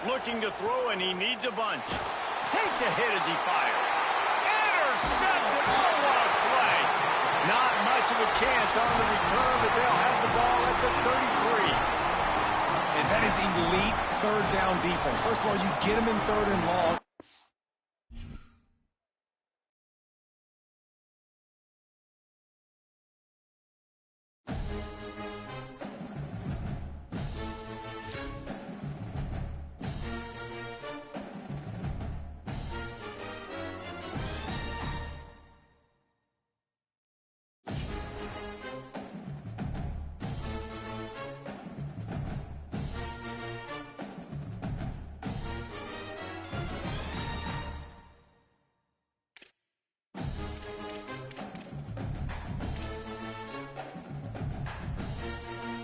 Looking to throw, and he needs a bunch. Takes a hit as he fires. Intercepted. Oh, what a play. Not much of a chance on the return, but they'll have the ball at the 33. And that is elite third down defense. First of all, you get them in third and long.